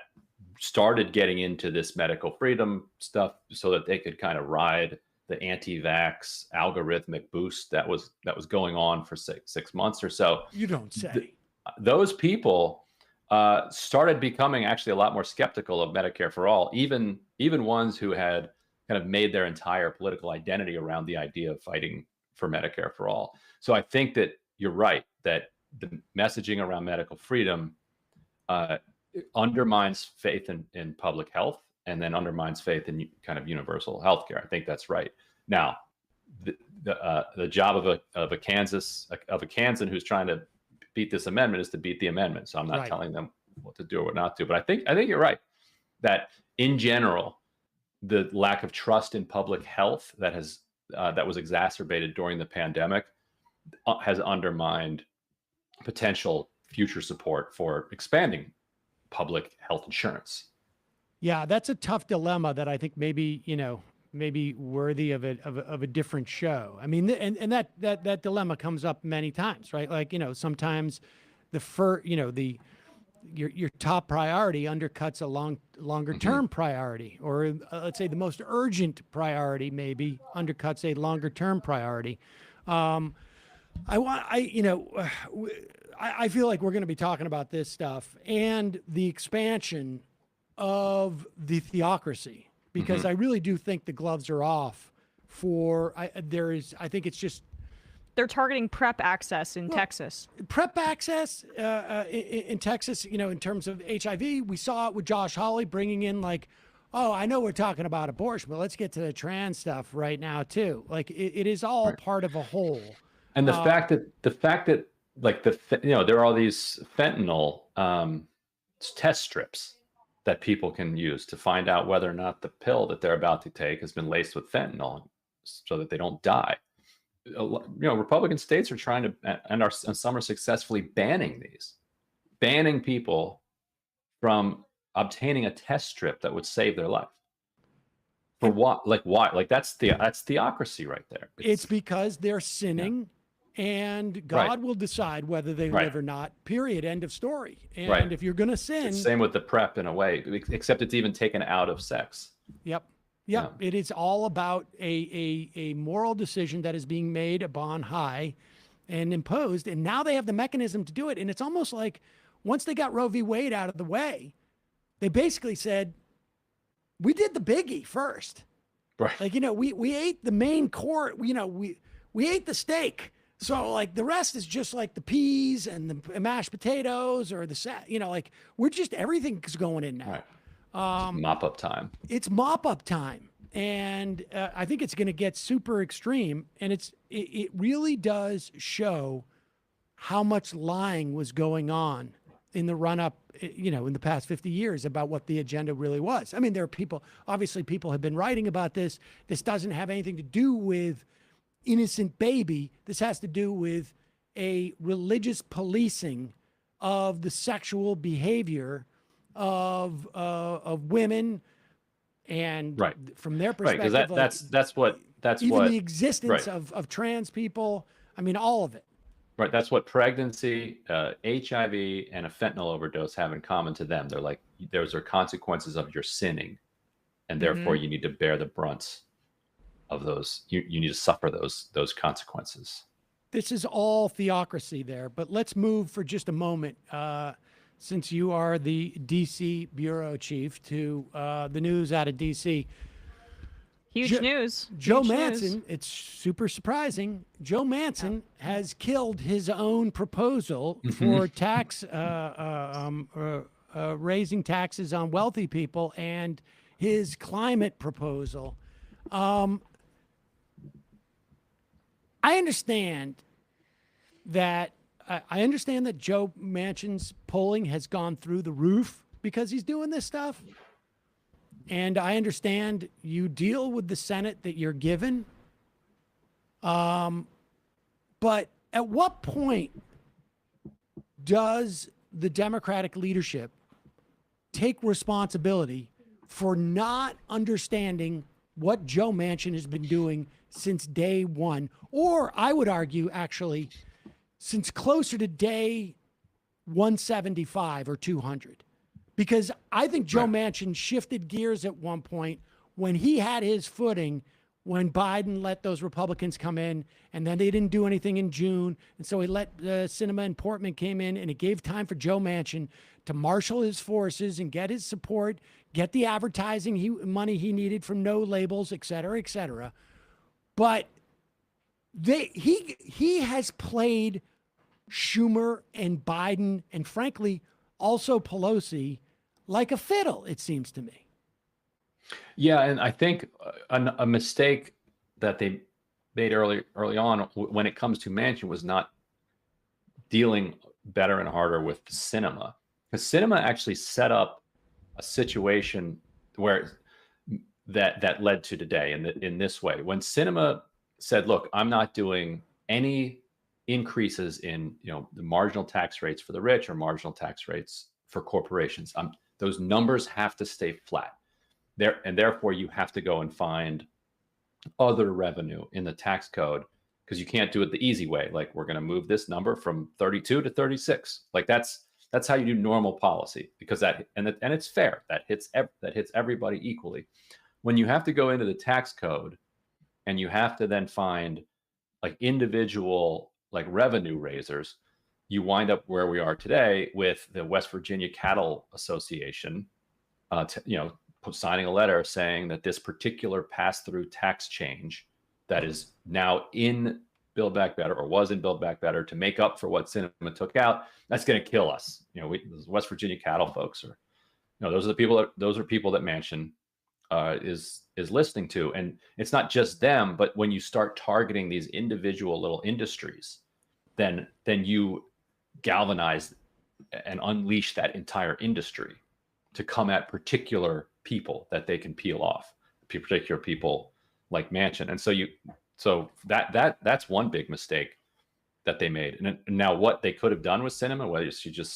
started getting into this medical freedom stuff so that they could kind of ride the anti-vax algorithmic boost that was going on for six months or so. You don't say. Those people started becoming actually a lot more skeptical of Medicare for all, even ones who had kind of made their entire political identity around the idea of fighting for Medicare for all. So I think that you're right that the messaging around medical freedom undermines faith in public health, and then undermines faith in kind of universal healthcare. I think that's right. Now, the job of a Kansan who's trying to beat this amendment is to beat the amendment. So I'm not telling them what to do or what not to. But I think you're right that in general, the lack of trust in public health that was exacerbated during the pandemic has undermined potential future support for expanding public health insurance. Yeah, that's a tough dilemma that I think maybe worthy of a different show. I mean, and that dilemma comes up many times, right? Like, sometimes your top priority undercuts a longer term priority, or let's say the most urgent priority maybe undercuts a longer term priority. I feel like we're going to be talking about this stuff and the expansion of the theocracy, because I really do think the gloves are off I think it's just, they're targeting PrEP access in Texas. PrEP access in Texas, in terms of HIV, we saw it with Josh Hawley bringing in I know we're talking about abortion, but let's get to the trans stuff right now too. Like it is all part of a whole. And the fact that there are all these fentanyl test strips that people can use to find out whether or not the pill that they're about to take has been laced with fentanyl so that they don't die. Republican states are trying to, and some are successfully banning people from obtaining a test strip that would save their life. For what? Why? That's theocracy right there. It's because they're sinning. And God will decide whether they live or not, period, end of story. And if you're going to sin... It's the same with the PrEP in a way, except it's even taken out of sex. Yep. It is all about a moral decision that is being made upon high and imposed. And now they have the mechanism to do it. And it's almost like once they got Roe v. Wade out of the way, they basically said, we did the biggie first. Right. We ate the main core, we ate the steak. So the rest is just like the peas and the mashed potatoes or we're just, everything's going in now. Right. Mop up time. It's mop up time. And I think it's going to get super extreme. And it really does show how much lying was going on in the run up, in the past 50 years about what the agenda really was. I mean, there are obviously people have been writing about this. This doesn't have anything to do with innocent baby. This has to do with a religious policing of the sexual behavior of women, and from their perspective, the existence of trans people. I mean, all of it. Right. That's what pregnancy, HIV, and a fentanyl overdose have in common to them. They're like, those are consequences of your sinning, and therefore you need to bear the brunt of those. You need to suffer those consequences. This is all theocracy there, but let's move for just a moment, since you are the DC bureau chief, to the news out of DC. Huge news. Joe Manchin, it's super surprising. Joe Manchin has killed his own proposal for raising taxes on wealthy people, and his climate proposal. I understand that Joe Manchin's polling has gone through the roof because he's doing this stuff. And I understand you deal with the Senate that you're given. But at what point does the Democratic leadership take responsibility for not understanding what Joe Manchin has been doing since day one, or I would argue actually since closer to day 175 or 200? Because I think Joe Manchin shifted gears at one point when he had his footing, when Biden let those Republicans come in, and then they didn't do anything in June. And so he let Sinema and Portman came in, and it gave time for Joe Manchin to marshal his forces and get his support, get the advertising money he needed from no labels, et cetera, et cetera. But he has played Schumer and Biden and frankly also Pelosi like a fiddle, it seems to me. Yeah, and I think a mistake that they made early on when it comes to Manchin was not dealing better and harder with Sinema, because Sinema actually set up a situation where that led to today in this way. When Sinema said, "Look, I'm not doing any increases in the marginal tax rates for the rich or marginal tax rates for corporations. Those numbers have to stay flat there, and therefore you have to go and find other revenue in the tax code because you can't do it the easy way. Like we're going to move this number from 32 to 36. Like that's how you do normal policy because and it's fair. That hits everybody equally. When you have to go into the tax code and you have to then find like individual like revenue raisers, you wind up where we are today with the West Virginia Cattle Association, signing a letter saying that this particular pass-through tax change that is now in Build Back Better or was in Build Back Better to make up for what Sinema took out, that's going to kill us. Those West Virginia cattle folks are, those are people that Manchin is listening to, and it's not just them. But when you start targeting these individual little industries, then you galvanize and unleash that entire industry to come at particular people that they can peel off, particular people like Manchin. And so that's one big mistake that they made. And now what they could have done with Sinema, whether she's just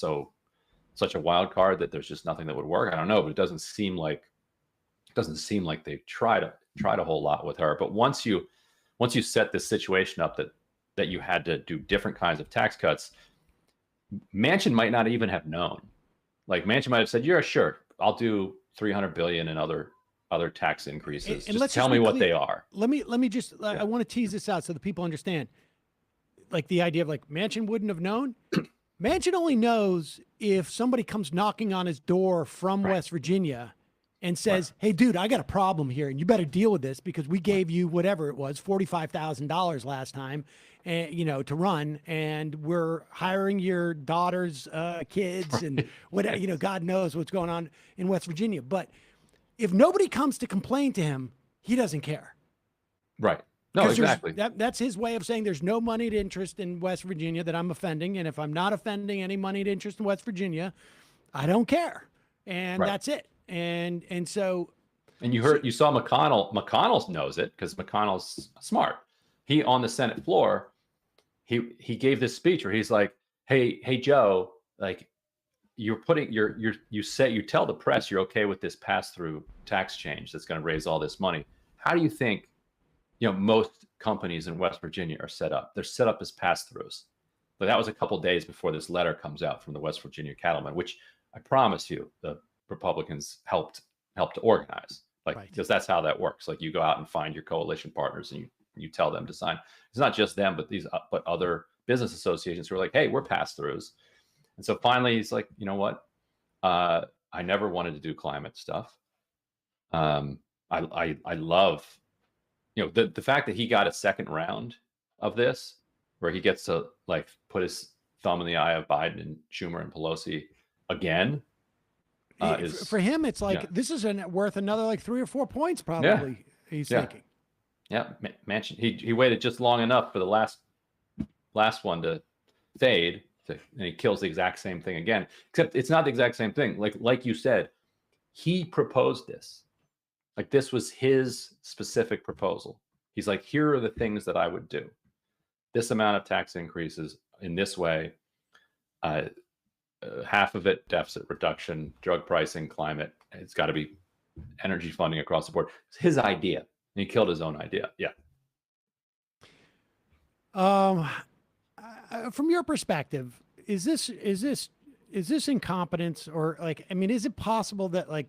such a wild card that there's just nothing that would work, I don't know, but it doesn't seem like they've tried a whole lot with her. But once you set this situation up that you had to do different kinds of tax cuts, Manchin might not even have known. Like Manchin might have said, "Yeah, sure, I'll do $300 billion in other tax increases. And just tell me what they are." Let me just I want to tease this out so the people understand. Like the idea of like Manchin wouldn't have known. Manchin only knows if somebody comes knocking on his door from West Virginia and says, "Hey, dude, I got a problem here, and you better deal with this because we gave you whatever it was, $45,000 last time, and to run, and we're hiring your daughter's kids and whatever. God knows what's going on in West Virginia." But if nobody comes to complain to him, he doesn't care. Right. No, exactly. That's his way of saying there's no moneyed interest in West Virginia that I'm offending, and if I'm not offending any moneyed interest in West Virginia, I don't care, and that's it. And so, and you saw McConnell knows it because McConnell's smart. He on the Senate floor, he gave this speech where he's like, hey Joe, like you tell the press you're okay with this pass-through tax change that's going to raise all this money. How do you think most companies in West Virginia are set up? They're set up as pass-throughs. But that was a couple days before this letter comes out from the West Virginia cattlemen, which I promise you the Republicans helped to organize, because that's how that works. Like you go out and find your coalition partners and you tell them to sign. It's not just them, but other business associations who are like, "Hey, we're pass-throughs." And so finally he's like, "You know what? I never wanted to do climate stuff. I love, the fact that he got a second round of this where he gets to like put his thumb in the eye of Biden and Schumer and Pelosi again." For him, it's like this isn't worth another like 3 or 4 points, probably. He's thinking. Yeah, Manchin. He waited just long enough for the last one to fade, and he kills the exact same thing again. Except it's not the exact same thing. Like you said, he proposed this. Like this was his specific proposal. He's like, "Here are the things that I would do. This amount of tax increases in this way. Half of it deficit reduction, drug pricing, climate. It's got to be energy funding across the board." It's his idea, and he killed his own idea. Yeah. From your perspective, is this incompetence, or like, I mean, is it possible that like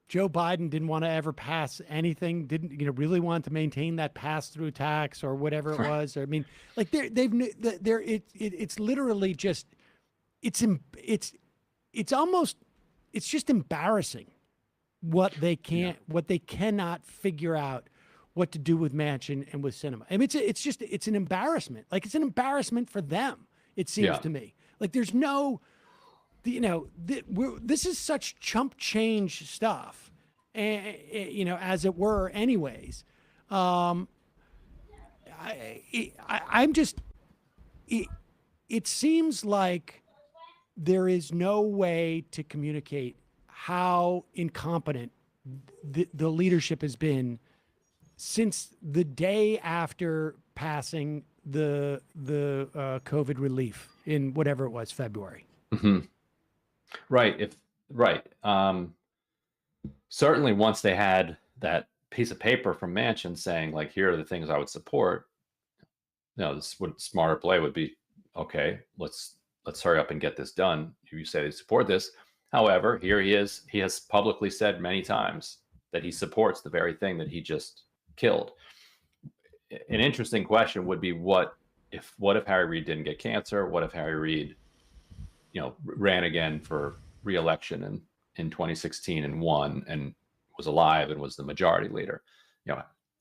Joe Biden didn't want to ever pass anything, didn't really want to maintain that pass-through tax or whatever it was? Or, I mean, like it's literally just. It's just embarrassing what they cannot figure out what to do with Manchin and with Sinema. I mean, it's an embarrassment. Like, it's an embarrassment for them, it seems to me. Like, there's no, this is such chump change stuff, as it were anyways. It seems like there is no way to communicate how incompetent the leadership has been since the day after passing the COVID relief in whatever it was, February. Mm-hmm. Right. Certainly once they had that piece of paper from Manchin saying, like, here are the things I would support, this would smarter play would be, okay, let's hurry up and get this done. You say they support this. However, here he is. He has publicly said many times that he supports the very thing that he just killed. An interesting question would be, what if Harry Reid didn't get cancer? What if Harry Reid, ran again for re-election in 2016 and won and was alive and was the majority leader?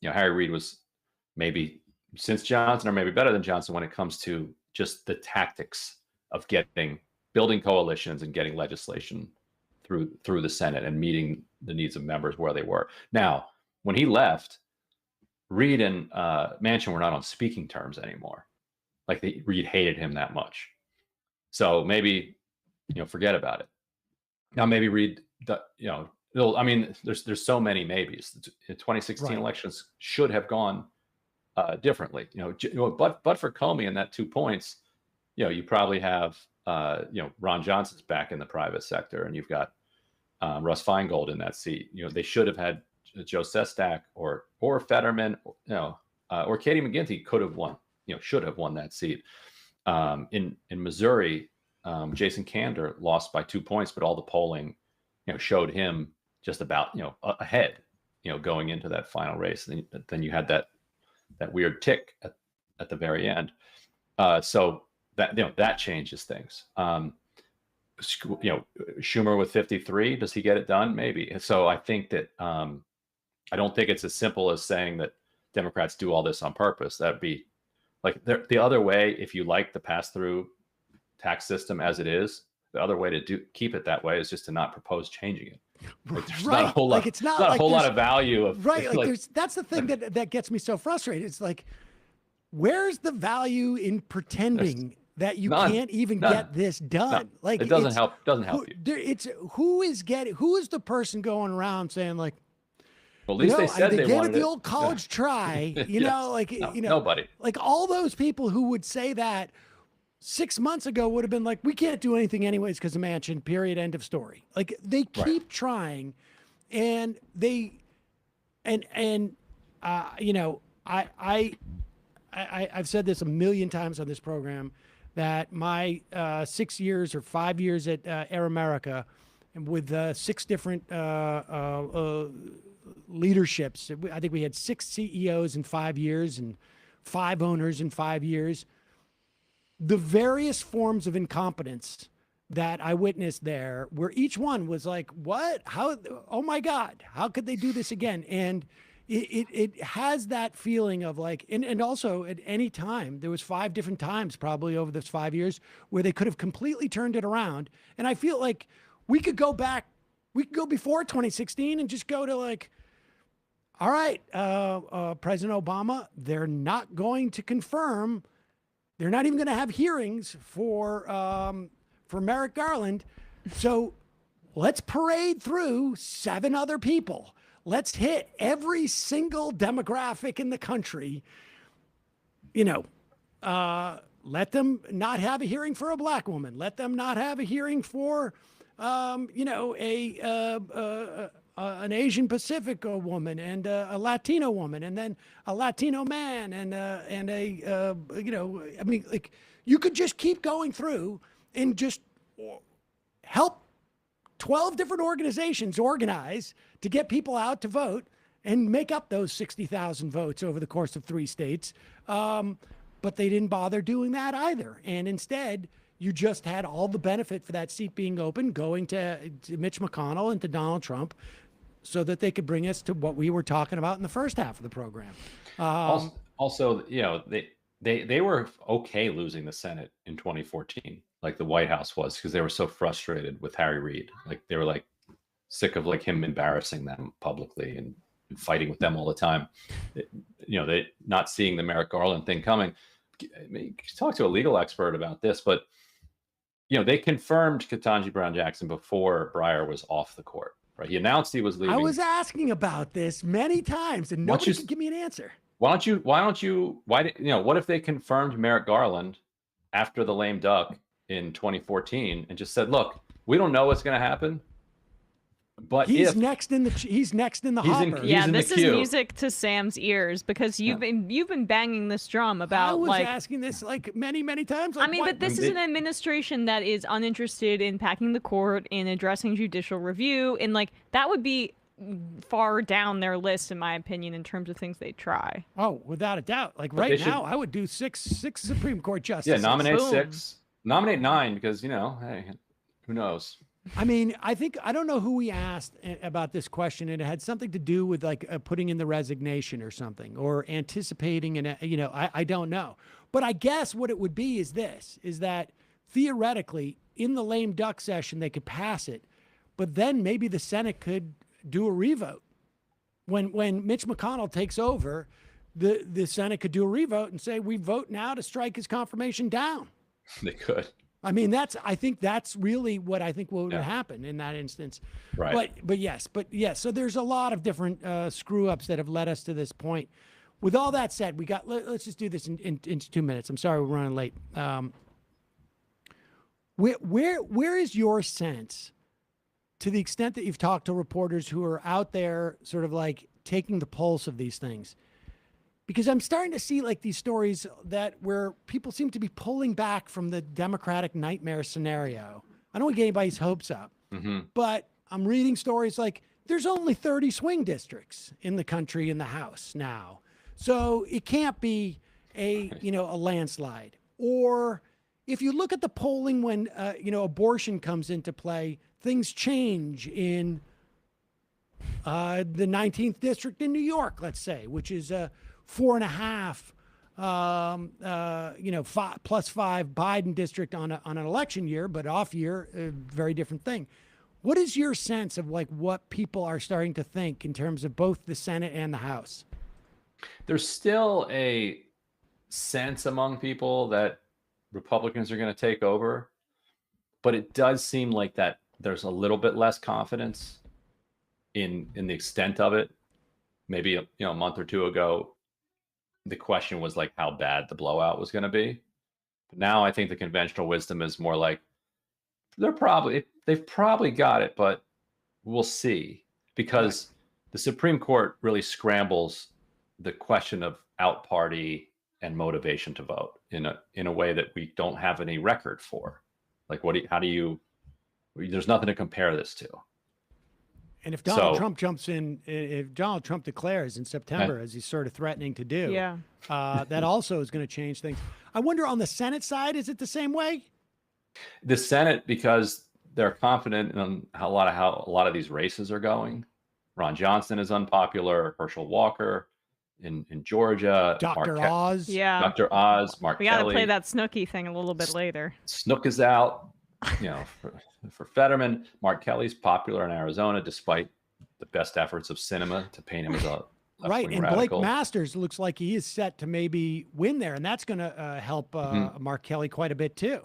Harry Reid was maybe since Johnson, or maybe better than Johnson, when it comes to just the tactics of building coalitions and getting legislation through the Senate and meeting the needs of members where they were. Now, when he left, Reid and Manchin were not on speaking terms anymore. Like, Reid hated him that much. So maybe, forget about it. Now, maybe Reid, there's so many maybes. The 2016 elections should have gone differently. But for Comey and that 2 points, you probably have, Ron Johnson's back in the private sector, and you've got Russ Feingold in that seat. They should have had Joe Sestak or Fetterman, or Katie McGinty could have won, should have won that seat. In Missouri, Jason Kander lost by 2 points, but all the polling, showed him just about, ahead, going into that final race. And then you had that weird tick at the very end. So that changes things. Schumer with 53, does he get it done? Maybe. So I think that I don't think it's as simple as saying that Democrats do all this on purpose. That'd be like the other way. If you like the pass-through tax system as it is, the other way to keep it that way is just to not propose changing it. Like, there's not a whole lot. It's not a whole lot of value of that's the thing that gets me so frustrated. It's like, where's the value in pretending that you can't even get this done? Like, it doesn't help. Doesn't help you. It's who is the person going around saying, like, well, at least they said they gave it the it. old college try. Nobody. Like, all those people who would say that 6 months ago would have been like, we can't do anything anyways because of Manchin, period, end of story. Like, they keep trying, and I've said this a million times on this program, that my 6 years or 5 years at Air America, and with 6 different leaderships, I think we had 6 CEOs in 5 years and 5 owners in 5 years. The various forms of incompetence that I witnessed there, where each one was like, what? How? Oh my God, how could they do this again? And it has that feeling of like, and also at any time, there was 5 different times probably over those 5 years where they could have completely turned it around. And I feel like we could go back, we could go before 2016 and just go to like, all right, President Obama, they're not going to confirm, they're not even going to have hearings for Merrick Garland. So let's parade through 7 other people. Let's hit every single demographic in the country. Let them not have a hearing for a black woman. Let them not have a hearing for, an Asian Pacific woman and a Latino woman, and then a Latino man you could just keep going through and just help 12 different organizations organize to get people out to vote and make up those 60,000 votes over the course of 3 states. But they didn't bother doing that either. And instead, you just had all the benefit for that seat being open going to Mitch McConnell and to Donald Trump. so that they could bring us to what we were talking about in the first half of the program. Also, they were okay losing the Senate in 2014, like the White House was, because they were so frustrated with Harry Reid. Like they were like sick of like him embarrassing them publicly and fighting with them all the time. They not seeing the Merrick Garland thing coming. I mean, talk to a legal expert about this, but they confirmed Ketanji Brown Jackson before Breyer was off the court. Right? He announced he was leaving. I was asking about this many times, and nobody could give me an answer. What if they confirmed Merrick Garland after the lame duck in 2014 and just said, look, we don't know what's going to happen, but he's next in the hopper. This is music to Sam's ears, because you've been banging this drum about. I was asking this like many times. Like, but this is an administration that is uninterested in packing the court, in addressing judicial review, and like that would be far down their list, in my opinion, in terms of things they try. Oh, without a doubt. Like right now, I would do six Supreme Court justices. Yeah, nominate 6, nominate 9, because hey, who knows? I mean, I don't know who we asked about this question, and it had something to do with like putting in the resignation or something, or anticipating, and I don't know. But I guess what it would be is that theoretically in the lame duck session they could pass it, but then maybe the Senate could do a revote. When Mitch McConnell takes over, the Senate could do a revote and say, we vote now to strike his confirmation down. They could. I mean, I think that's really what I think would happen in that instance. Right. But yes. So there's a lot of different screw ups that have led us to this point. With all that said, let's just do this in 2 minutes. I'm sorry we're running late. Where is your sense, to the extent that you've talked to reporters who are out there sort of like taking the pulse of these things? Because I'm starting to see like these stories where people seem to be pulling back from the Democratic nightmare scenario. I don't want to get anybody's hopes up, but I'm reading stories like there's only 30 swing districts in the country in the House now. So it can't be a landslide. Or if you look at the polling when, abortion comes into play, things change in the 19th district in New York, let's say, which is 4.5, +5 Biden district on an election year, but off year, a very different thing. What is your sense of like what people are starting to think in terms of both the Senate and the House? There's still a sense among people that Republicans are going to take over, but it does seem like that there's a little bit less confidence in the extent of it. Maybe a month or two ago, the question was like how bad the blowout was going to be. But now I think the conventional wisdom is more like they've probably got it, but we'll see, because the Supreme Court really scrambles the question of out party and motivation to vote in a way that we don't have any record for. Like there's nothing to compare this to. And if Donald Trump if Donald Trump declares in September, as he's sort of threatening to do, that also is going to change things. I wonder on the Senate side, is it the same way? The Senate, because they're confident in how a lot of these races are going. Ron Johnson is unpopular. Herschel Walker in Georgia. Dr. Oz. Dr. Oz. Mark Kelly. We got to play that Snooki thing a little bit later. Snook is out. For Fetterman. Mark Kelly's popular in Arizona, despite the best efforts of cinema to paint him as a right. And radical. Blake Masters looks like he is set to maybe win there, and that's going to help Mark Kelly quite a bit too.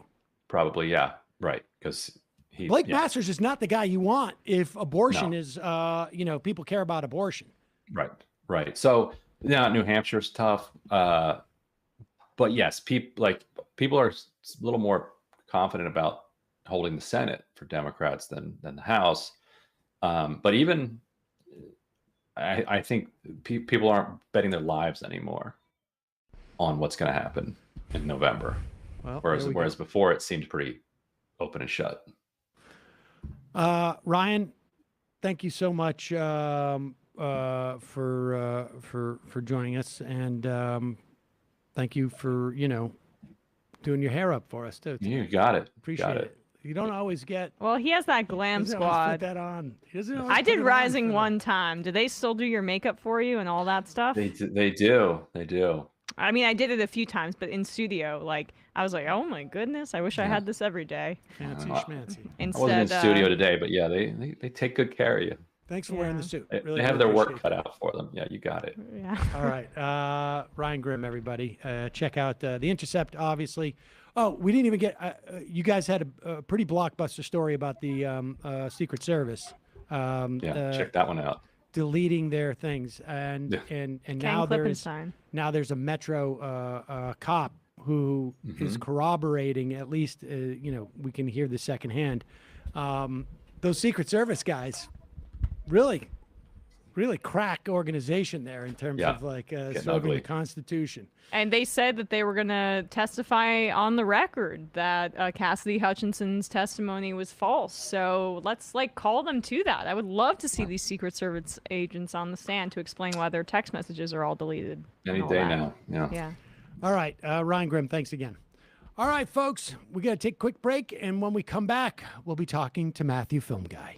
Probably, yeah, right. Because Blake Masters is not the guy you want if abortion is, people care about abortion. Right. So New Hampshire's tough, but yes, people are a little more confident about holding the Senate for Democrats than the House. But even I think people aren't betting their lives anymore on what's going to happen in November. Well, whereas before it seemed pretty open and shut. Ryan, thank you so much for joining us, and thank you for doing your hair up for us too. You got it. Appreciate it. You don't always get. Well, he has that glam Doesn't always squad. put that on. He doesn't always I put did it on Rising for- one time. Do they still do your makeup for you and all that stuff? They do. I mean, I did it a few times, but in studio, like I was like, oh my goodness, I wish I had this every day. Fancy schmancy. I wasn't in studio today, but yeah, they take good care of you. Thanks for wearing the suit. They, Really they have do their work appreciate cut out for them. Yeah, you got it. Yeah. All right. Ryan Grimm, everybody. Check out The Intercept, obviously. Oh, we didn't even get, you guys had a pretty blockbuster story about the Secret Service. Check that one out. Deleting their things. And now there's a Metro cop who is corroborating, at least, we can hear the secondhand. Those Secret Service guys, really crack organization there in terms of like serving the Constitution. And they said that they were going to testify on the record that Cassidy Hutchinson's testimony was false. So let's call them to that. I would love to see these Secret Service agents on the stand to explain why their text messages are all deleted. Any day now. Yeah. All right. Ryan Grimm, thanks again. All right, folks, we got to take a quick break. And when we come back, we'll be talking to Matthew Film Guy.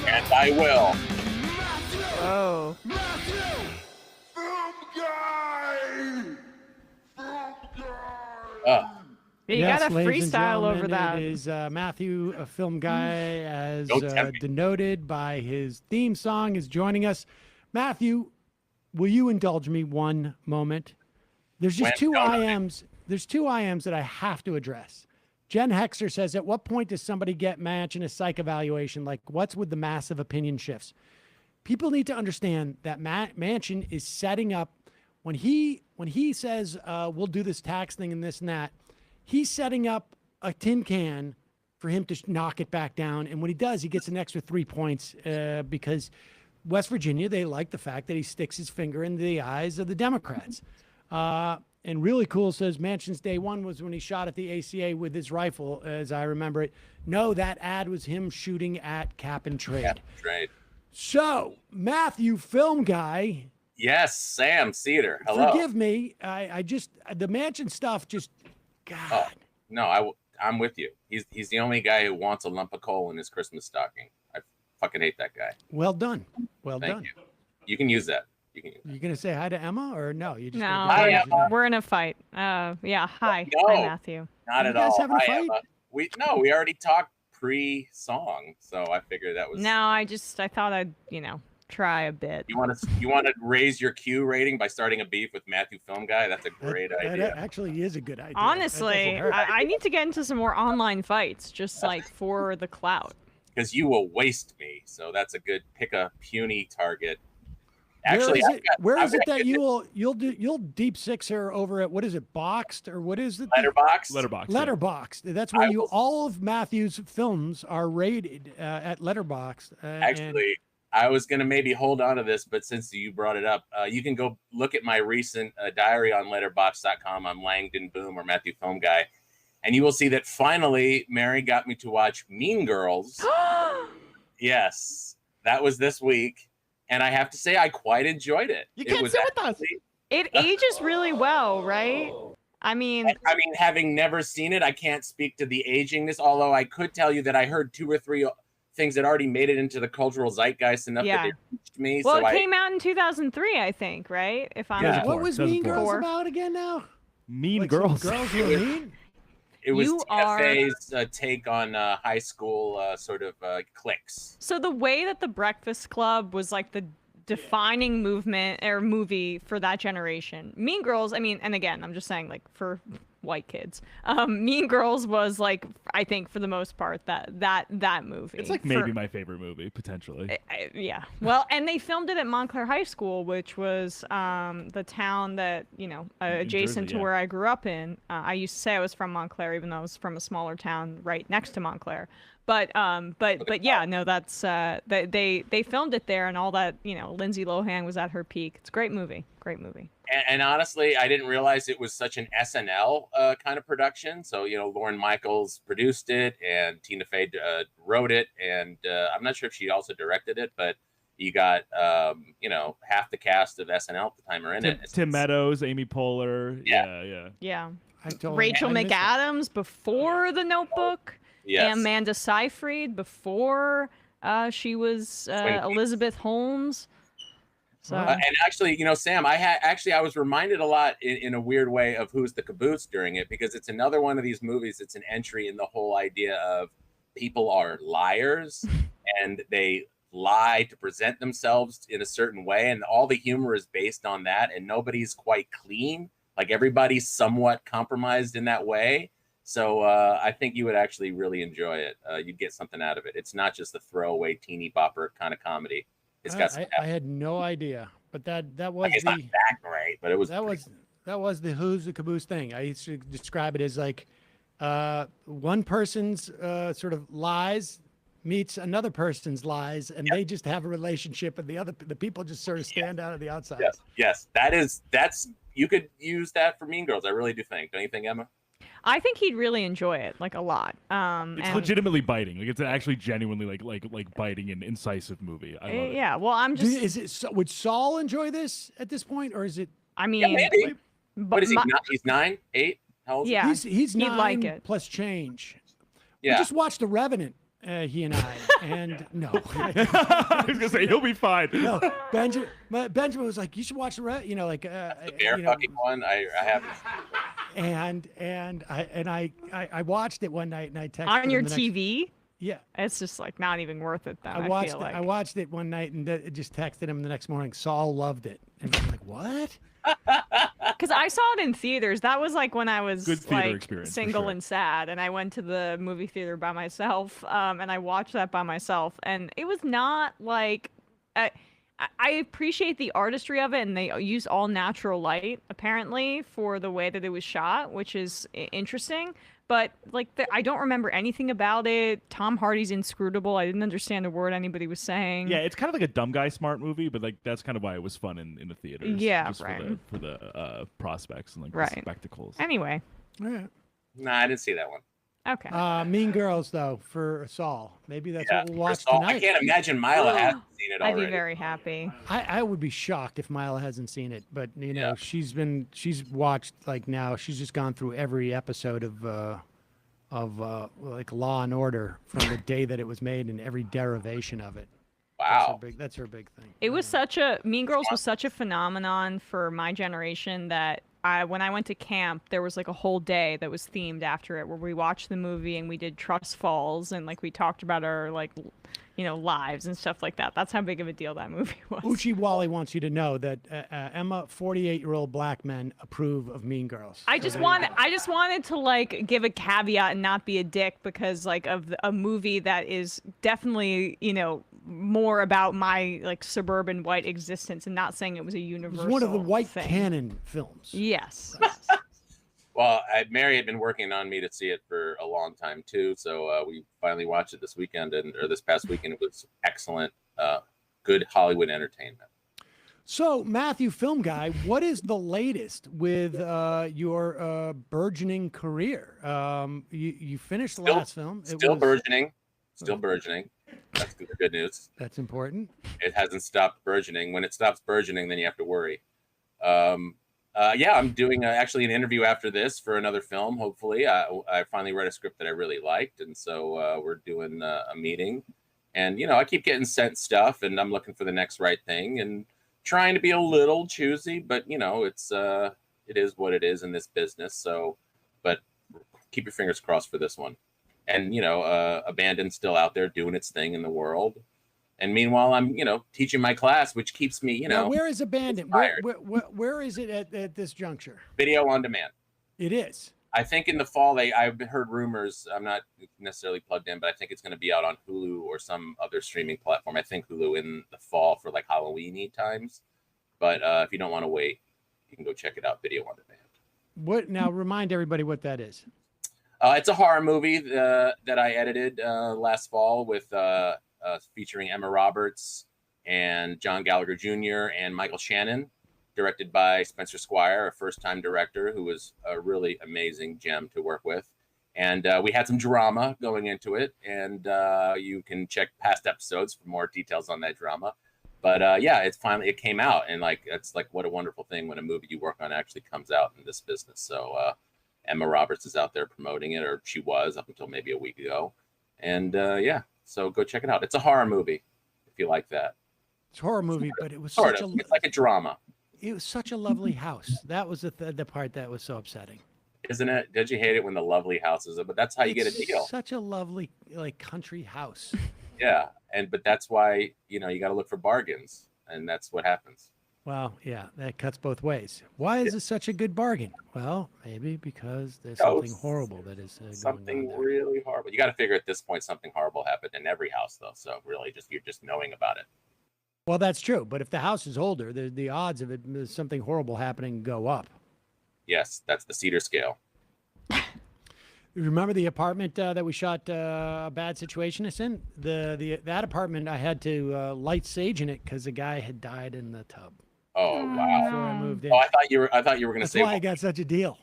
And I will. Oh. You got a freestyle over that. It is Matthew, a Film Guy, as denoted by his theme song, is joining us. Matthew, will you indulge me one moment? There's just two IMs. There's two IMs that I have to address. Jen Hexer says, at what point does somebody get Manchin a psych evaluation? Like, what's with the massive opinion shifts? People need to understand that Manchin is setting up, when he says, we'll do this tax thing and this and that, he's setting up a tin can for him to knock it back down. And when he does, he gets an extra 3 points because West Virginia, they like the fact that he sticks his finger in the eyes of the Democrats. And Really Cool says Manchin's day one was when he shot at the ACA with his rifle, as I remember it. No, that ad was him shooting at Cap and Trade. Cap and Trade. So, Matthew, Film Guy. Yes, Sam Seder. Hello. Forgive me. I just, the Manchin stuff just, God. Oh, no, I'm with you. He's the only guy who wants a lump of coal in his Christmas stocking. I fucking hate that guy. Well done. Well Thank done. You can use that. You gonna say hi to Emma or no? You just No, Hi, Emma. we're in a fight. Yeah, hi. No, Hi, Matthew. Not at guys all. having a Hi, fight? Emma. We already talked pre-song, so I figured that was. No, I thought I'd, try a bit. You want to raise your Q rating by starting a beef with Matthew Film Guy? That's a great idea. That actually is a good idea. Honestly, That doesn't hurt. I need to get into some more online fights, just like for the clout. Because you will waste me, so that's a good pick a puny target. Actually, where is it that you'll deep six her over at, what is it, Boxed, or what is it? Letterboxd. That's where all of Matthew's films are rated at Letterboxd. Actually, I was going to maybe hold on to this, but since you brought it up, you can go look at my recent diary on letterboxd.com. I'm Langdon Boom or Matthew Film Guy. And you will see that finally Mary got me to watch Mean Girls. Yes, that was this week. and I have to say I quite enjoyed it. You can't sit with us. It ages really well, right? I mean, having never seen it, I can't speak to the agingness. Although I could tell you that I heard 2 or 3 things that already made it into the cultural zeitgeist enough that they reached me. Well, so it came out in 2003, I think, right? If I'm What was Mean Girls about again now? Mean Girls. Girls who are mean? It was You TFA's take on high school sort of cliques. So the way that The Breakfast Club was like the defining movement or movie for that generation. Mean Girls, I mean, and again, I'm just saying like for white kids. Mean Girls was like, I think for the most part that movie. It's like maybe my favorite movie potentially. Yeah. Well, and they filmed it at Montclair High School, which was the town that, adjacent to where I grew up in. I used to say I was from Montclair, even though I was from a smaller town right next to Montclair. But yeah, no, that's they filmed it there, and all that. Lindsay Lohan was at her peak. It's a great movie. Great movie. And honestly, I didn't realize it was such an SNL kind of production. So, Lorne Michaels produced it and Tina Fey wrote it. And I'm not sure if she also directed it, but you got, half the cast of SNL at the time are in it. Tim Meadows, Amy Poehler. Yeah. totally, Rachel McAdams before The Notebook. Yes. And Amanda Seyfried before she was Elizabeth Holmes. So. And actually, Sam, I was reminded a lot in a weird way of Who's the Caboose during it, because it's another one of these movies. It's an entry in the whole idea of people are liars and they lie to present themselves in a certain way. And all the humor is based on that. And nobody's quite clean. Like everybody's somewhat compromised in that way. So I think you would actually really enjoy it. You'd get something out of it. It's not just a throwaway teeny bopper kind of comedy. It's got some I had no idea, but that was it's not that great, but it was that was the Who's the Caboose thing. I used to describe it as like one person's sort of lies meets another person's lies, and they just have a relationship, and the people just sort of stand out of the outside. Yes, that's you could use that for Mean Girls. I really do think. Don't you think, Emma? I think he'd really enjoy it, like a lot. It's legitimately biting. Like it's actually genuinely like biting and incisive movie. I love it. Yeah. Well, I'm just. Would Saul enjoy this at this point, or is it? I mean, maybe. What is he? He's 9, 8. How old? Yeah, he's 9 like it. plus change. Yeah. We just watched The Revenant. He and I, and no. I was gonna say he'll be fine. No, Benjamin was like, you should watch the the bear fucking one. I haven't. And I watched it one night, and I texted on him your the next- TV. Yeah, it's just like not even worth it. Then I watched it one night and just texted him the next morning. Saul loved it, and I'm like, what? Because I saw it in theaters. That was like when I was like single sure. and sad, and I went to the movie theater by myself, and I watched that by myself, and it was not like. I appreciate the artistry of it, and they use all natural light apparently for the way that it was shot, which is interesting. But like, I don't remember anything about it. Tom Hardy's inscrutable. I didn't understand a word anybody was saying. Yeah, it's kind of like a dumb guy smart movie, but like that's kind of why it was fun in the theaters. Yeah, just right. For the prospects and like right. the spectacles. Anyway. Yeah. No, I didn't see that one. Okay. Mean Girls though for Saul. Maybe that's what we'll watch Saul. tonight. I can't imagine Mila hasn't seen it already. I'd be very happy. I would be shocked if Mila hasn't seen it, but she's watched she's just gone through every episode of like Law and Order from the day that it was made and every derivation of it. Wow. That's her big thing. It was Mean Girls was such a phenomenon for my generation that when I went to camp, there was like a whole day that was themed after it, where we watched the movie and we did trust falls and like we talked about our lives and stuff like that. That's how big of a deal that movie was. Uchi Wally wants you to know that Emma, 48-year-old black men approve of Mean Girls. I just wanted to like give a caveat and not be a dick because like of a movie that is definitely more about my like suburban white existence, and not saying it was a universal. It was one of the white thing. canon films. Yes. Well, Mary had been working on me to see it for a long time too, so we finally watched it this weekend or this past weekend. It was excellent, good Hollywood entertainment. So, Matthew, film guy, what is the latest with your burgeoning career? You finished the last film. Still burgeoning. That's good news. That's important. It hasn't stopped burgeoning. When it stops burgeoning, then you have to worry. Yeah, I'm doing actually an interview after this for another film. Hopefully, I finally read a script that I really liked, and so we're doing a meeting. And I keep getting sent stuff, and I'm looking for the next right thing, and trying to be a little choosy. But it is what it is in this business. So, but keep your fingers crossed for this one. And Abandoned's still out there doing its thing in the world. And meanwhile, I'm teaching my class, which keeps me Now, where is Abandoned? Where is it at this juncture? Video on demand. It is. I think in the fall, I've heard rumors. I'm not necessarily plugged in, but I think it's going to be out on Hulu or some other streaming platform. I think Hulu in the fall for like Halloween-y times. But if you don't want to wait, you can go check it out. Video on demand. What now? Remind everybody what that is. It's a horror movie that I edited last fall with featuring Emma Roberts and John Gallagher Jr. and Michael Shannon, directed by Spencer Squire, a first-time director who was a really amazing gem to work with. And we had some drama going into it, and you can check past episodes for more details on that drama. But it came out, and it's like what a wonderful thing when a movie you work on actually comes out in this business. So Emma Roberts is out there promoting it, or she was up until maybe a week ago. And so go check it out. It's a horror movie, if you like that. It's a horror movie, but it was it's like a drama. It was such a lovely house. That was the part that was so upsetting. Isn't it? Did you hate it when the lovely house is? But that's how you get a deal. Such a lovely country house. Yeah, but that's why you got to look for bargains, and that's what happens. Well, yeah, that cuts both ways. Why is it such a good bargain? Well, maybe because there's something horrible that is something going on really horrible. You got to figure at this point something horrible happened in every house, though. So really, you're just knowing about it. Well, that's true. But if the house is older, the odds of something horrible happening go up. Yes, that's the Seder scale. Remember the apartment that we shot a Bad Situationist in? That apartment, I had to light sage in it because the guy had died in the tub. Oh wow! Before I moved in. Oh, I thought you were going to say. That's why I got such a deal.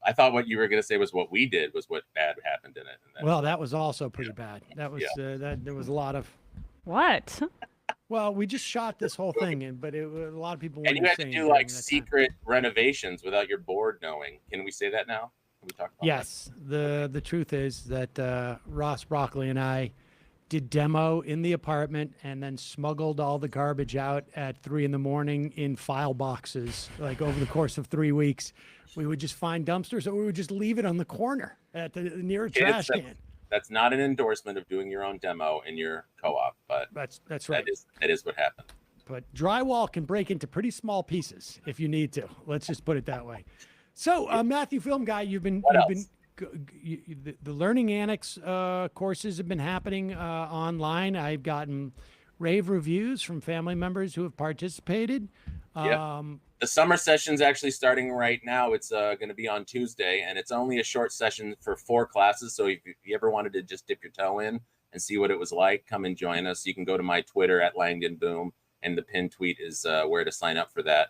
I thought what you were going to say was what we did was what bad happened in it. Well, that was also pretty bad. That was that there was a lot of. What? Well, we just shot this whole thing, but a lot of people. And you had to do like secret renovations without your board knowing. Can we say that now? Can we talk about yes. The truth is that Ross Broccoli and I did demo in the apartment and then smuggled all the garbage out at 3 a.m. in file boxes. Like over the course of 3 weeks, we would just find dumpsters, or we would just leave it on the corner at the near trash can. That's not an endorsement of doing your own demo in your co-op, but that's right. That is what happened. But drywall can break into pretty small pieces if you need to. Let's just put it that way. So, Matthew, film guy, the Learning Annex courses have been happening online. I've gotten rave reviews from family members who have participated. The summer session's actually starting right now. It's going to be on Tuesday, and it's only a short session for 4 classes. So if you ever wanted to just dip your toe in and see what it was like, come and join us. You can go to my Twitter at Langdon Boom, and the pinned tweet is where to sign up for that.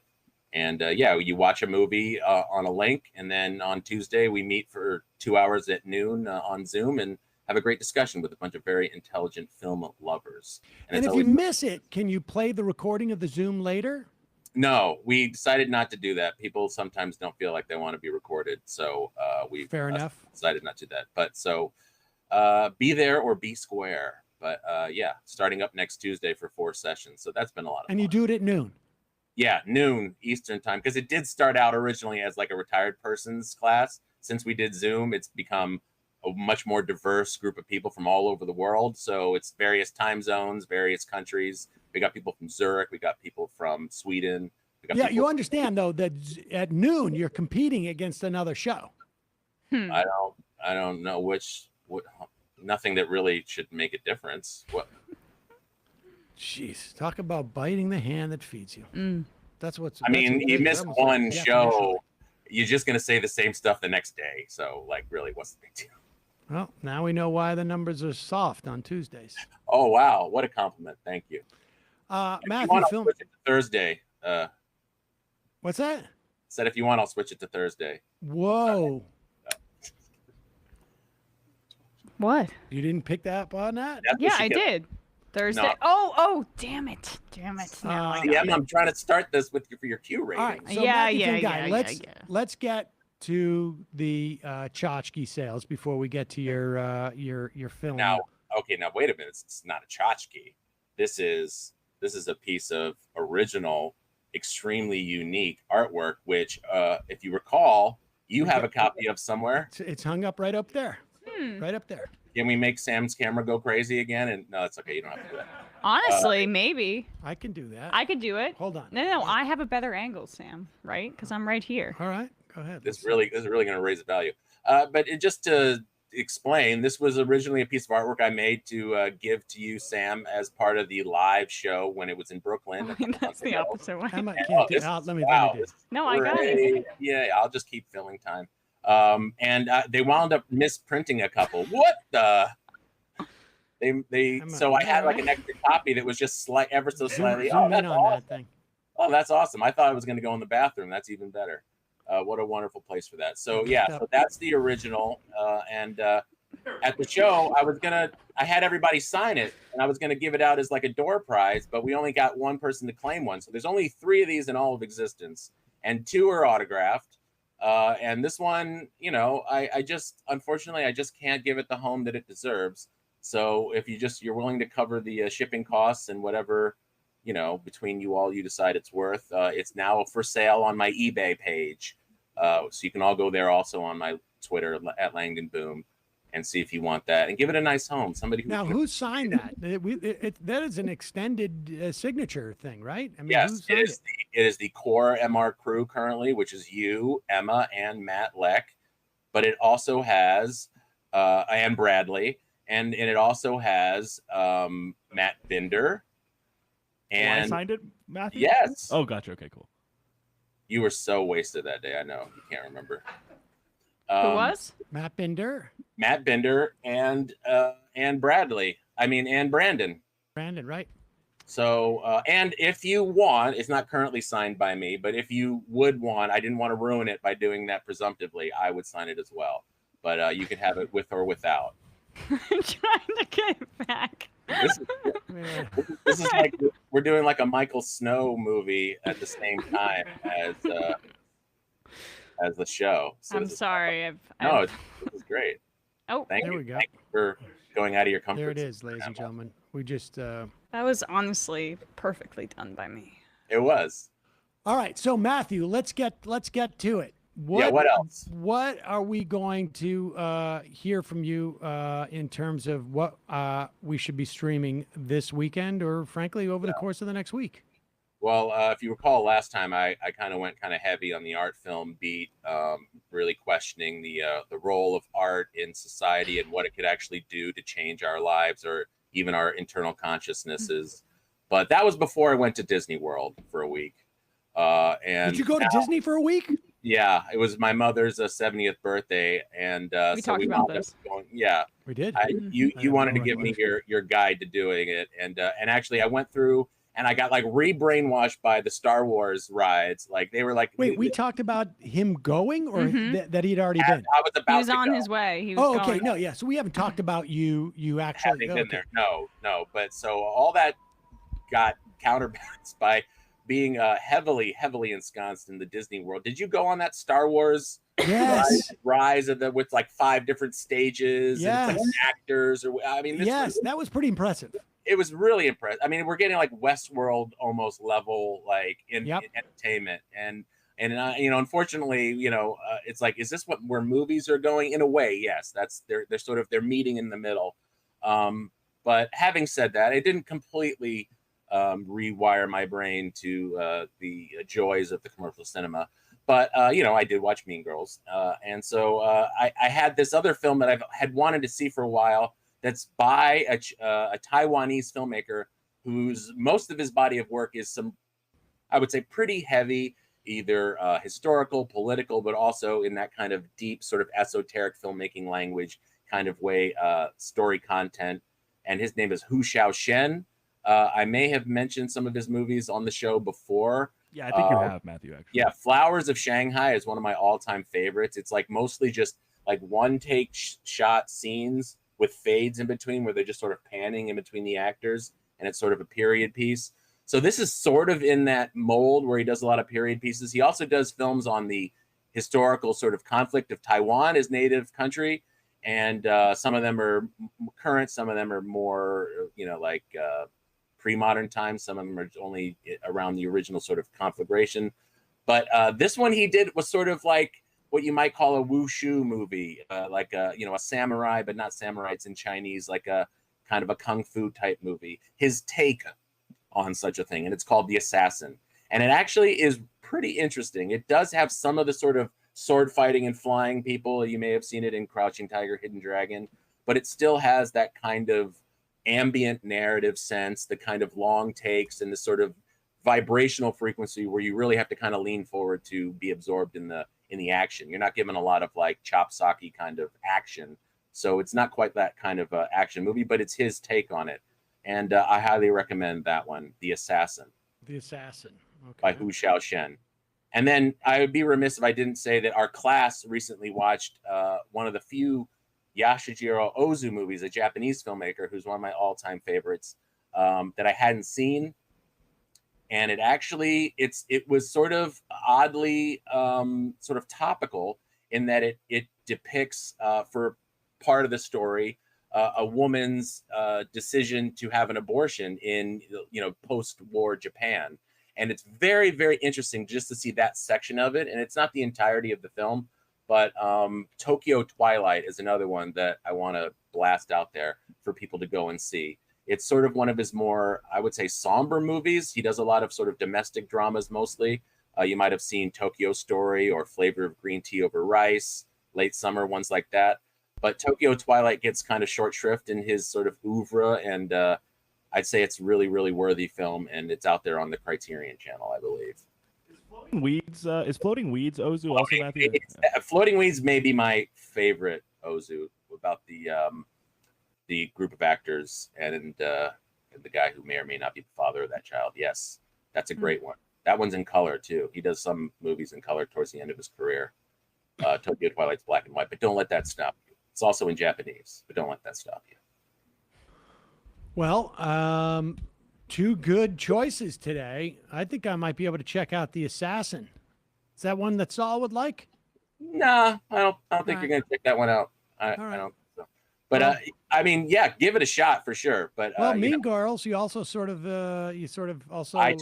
And you watch a movie on a link, and then on Tuesday we meet for 2 hours at noon on Zoom and have a great discussion with a bunch of very intelligent film lovers. And if you miss it, can you play the recording of the Zoom later? No, we decided not to do that. People sometimes don't feel like they want to be recorded, so we decided not to do that. But so be there or be square. But starting up next Tuesday for 4 sessions. So that's been a lot of fun. And you do it at noon. Yeah, noon Eastern time, because it did start out originally as like a retired person's class. Since we did Zoom, it's become a much more diverse group of people from all over the world. So it's various time zones, various countries. We got people from Zurich. We got people from Sweden. You understand though that at noon you're competing against another show. I don't know nothing that really should make a difference. What? Jeez, talk about biting the hand that feeds you. That's what's. You missed one show. You're just gonna say the same stuff the next day. So, really, what's the big deal? Well, now we know why the numbers are soft on Tuesdays. Oh wow, what a compliment! Thank you. Matthew, switch it to Thursday. What's that? Said if you want, I'll switch it to Thursday. Whoa. What? You didn't pick that up on that? That's what Yeah, she I kept- did. Thursday. No. Oh, damn it. Now I See, got Emma, it. I'm trying to start this with for your Q rating. All right, so Yeah, Matthew yeah, Film Guy, yeah, let's get to the tchotchke sales before we get to your film. Now, wait a minute. It's not a tchotchke. This is a piece of original, extremely unique artwork, which, if you recall, you have a copy of somewhere. It's hung up right up there. Right up there. Can we make Sam's camera go crazy again? And no, it's okay. You don't have to do that. Honestly, maybe. I can do that. I could do it. Hold on. No, I have a better angle, Sam, right? Because I'm right here. All right, go ahead. This is really going to raise the value. But just to explain, this was originally a piece of artwork I made to give to you, Sam, as part of the live show when it was in Brooklyn. That's the opposite way. Let me Wow, do it. No, I got it. great. Yeah, I'll just keep filling time. And they wound up misprinting a couple. What the? So I had like an extra copy that was just ever so slightly. Zoom in That's on awesome. that thing. Oh, that's awesome. I thought I was going to go in the bathroom. That's even better. What a wonderful place for that. So yeah, so that's the original. And at the show, I had everybody sign it, and I was going to give it out as like a door prize, but we only got one person to claim one. So there's only 3 of these in all of existence, and 2 are autographed. And this one, unfortunately, I just can't give it the home that it deserves. So if you're willing to cover the shipping costs and whatever, between you all, you decide it's worth, it's now for sale on my eBay page. So you can all go there also on my Twitter at Langdon Boom and see if you want that and give it a nice home. Somebody who signed that? That is an extended signature thing, right? I mean, yes, it is the core MR crew currently, which is you, Emma, and Matt Leck. But it also has and Bradley, and it also has Matt Binder. And I signed it, Matthew? Yes. Oh, gotcha. Okay, cool. You were so wasted that day. I know you can't remember. Who was? Matt Binder. Matt Binder and Bradley. And Brandon. Brandon, right? So, and if you want, it's not currently signed by me, but if you would want, I didn't want to ruin it by doing that presumptively, I would sign it as well. But you can have it with or without. I'm trying to get it back. This is like we're doing like a Michael Snow movie at the same time as the show. So I'm sorry. this is great. Oh, thank there you. we go. Thank you for going out of your comfort There it zone. is, ladies and gentlemen. We just. that was honestly perfectly done by me. It was. All right, so Matthew, let's get to it. What else? What are we going to hear from you in terms of what we should be streaming this weekend, or frankly over the course of the next week? Well, if you recall last time, I kind of went kind of heavy on the art film beat, really questioning the role of art in society and what it could actually do to change our lives or even our internal consciousnesses. But that was before I went to Disney World for a week. And did you go to Disney for a week? Yeah, it was my mother's 70th birthday, and we so talked we about wound up this. going. Yeah, we did. You wanted to give me your guide to doing it, and actually I went through and I got like re-brainwashed by the Star Wars rides. Like they were like, wait, we talked about him going, or that he'd already been. I was about. He was to on go. his way. He was okay, going. no, yeah. So we haven't talked about you actually Having been there. No. But so all that got counterbalanced by being heavily ensconced in the Disney World. Did you go on that Star Wars rise of with like 5 different stages and it's like actors? Or that was pretty impressive. It was really impressive. I mean, we're getting like Westworld almost level like in entertainment, and unfortunately, it's like, is this where movies are going? In a way, yes. That's they're meeting in the middle. But having said that, it didn't completely rewire my brain to the joys of the commercial cinema. But, I did watch Mean Girls. And so I had this other film that I had wanted to see for a while that's by a Taiwanese filmmaker whose most of his body of work is some, I would say, pretty heavy, either historical, political, but also in that kind of deep sort of esoteric filmmaking language kind of way, story content. And his name is Hu Xiaoshen. I may have mentioned some of his movies on the show before. Yeah, I think you have, Matthew, actually. Yeah, Flowers of Shanghai is one of my all-time favorites. It's like mostly just like one-take shot scenes with fades in between where they're just sort of panning in between the actors, and it's sort of a period piece. So this is sort of in that mold where he does a lot of period pieces. He also does films on the historical sort of conflict of Taiwan as native country, and some of them are current, some of them are more, like pre-modern times. Some of them are only around the original sort of conflagration. But this one he did was sort of like what you might call a wushu movie, like a samurai, but not samurai. It's in Chinese, like a kind of a kung fu type movie. His take on such a thing, and it's called The Assassin. And it actually is pretty interesting. It does have some of the sort of sword fighting and flying people. You may have seen it in Crouching Tiger, Hidden Dragon, but it still has that kind of ambient narrative sense, the kind of long takes and the sort of vibrational frequency where you really have to kind of lean forward to be absorbed in the action. You're not given a lot of like chop-socky kind of action. So it's not quite that kind of action movie, but it's his take on it. And I highly recommend that one, The Assassin. The Assassin. Okay. By Hu Xiaoshen. And then I would be remiss if I didn't say that our class recently watched one of the few Yasujiro Ozu movies, a Japanese filmmaker who's one of my all-time favorites, that I hadn't seen. And it was sort of oddly sort of topical in that it depicts for part of the story a woman's decision to have an abortion in post-war Japan. And it's very, very interesting just to see that section of it. And it's not the entirety of the film, but Tokyo Twilight is another one that I want to blast out there for people to go and see. It's sort of one of his more, I would say, somber movies. He does a lot of sort of domestic dramas mostly. You might have seen Tokyo Story or Flavor of Green Tea Over Rice, Late Summer, ones like that. But Tokyo Twilight gets kind of short shrift in his sort of oeuvre, and I'd say it's really, really worthy film, and it's out there on the Criterion Channel, I believe. Is Floating Weeds Ozu also Matthew? Floating Weeds may be my favorite Ozu, about the group of actors and the guy who may or may not be the father of that child. Yes, that's a great one. That one's in color too. He does some movies in color towards the end of his career. Tokyo Twilight's black and white, but don't let that stop you. It's also in Japanese, but don't let that stop you. Well, two good choices today. I think I might be able to check out The Assassin. Is that one that Saul would like? Nah, I don't think you're gonna check that one out. I don't think so. But I mean, yeah, give it a shot for sure. But Mean Girls, you also sort of also I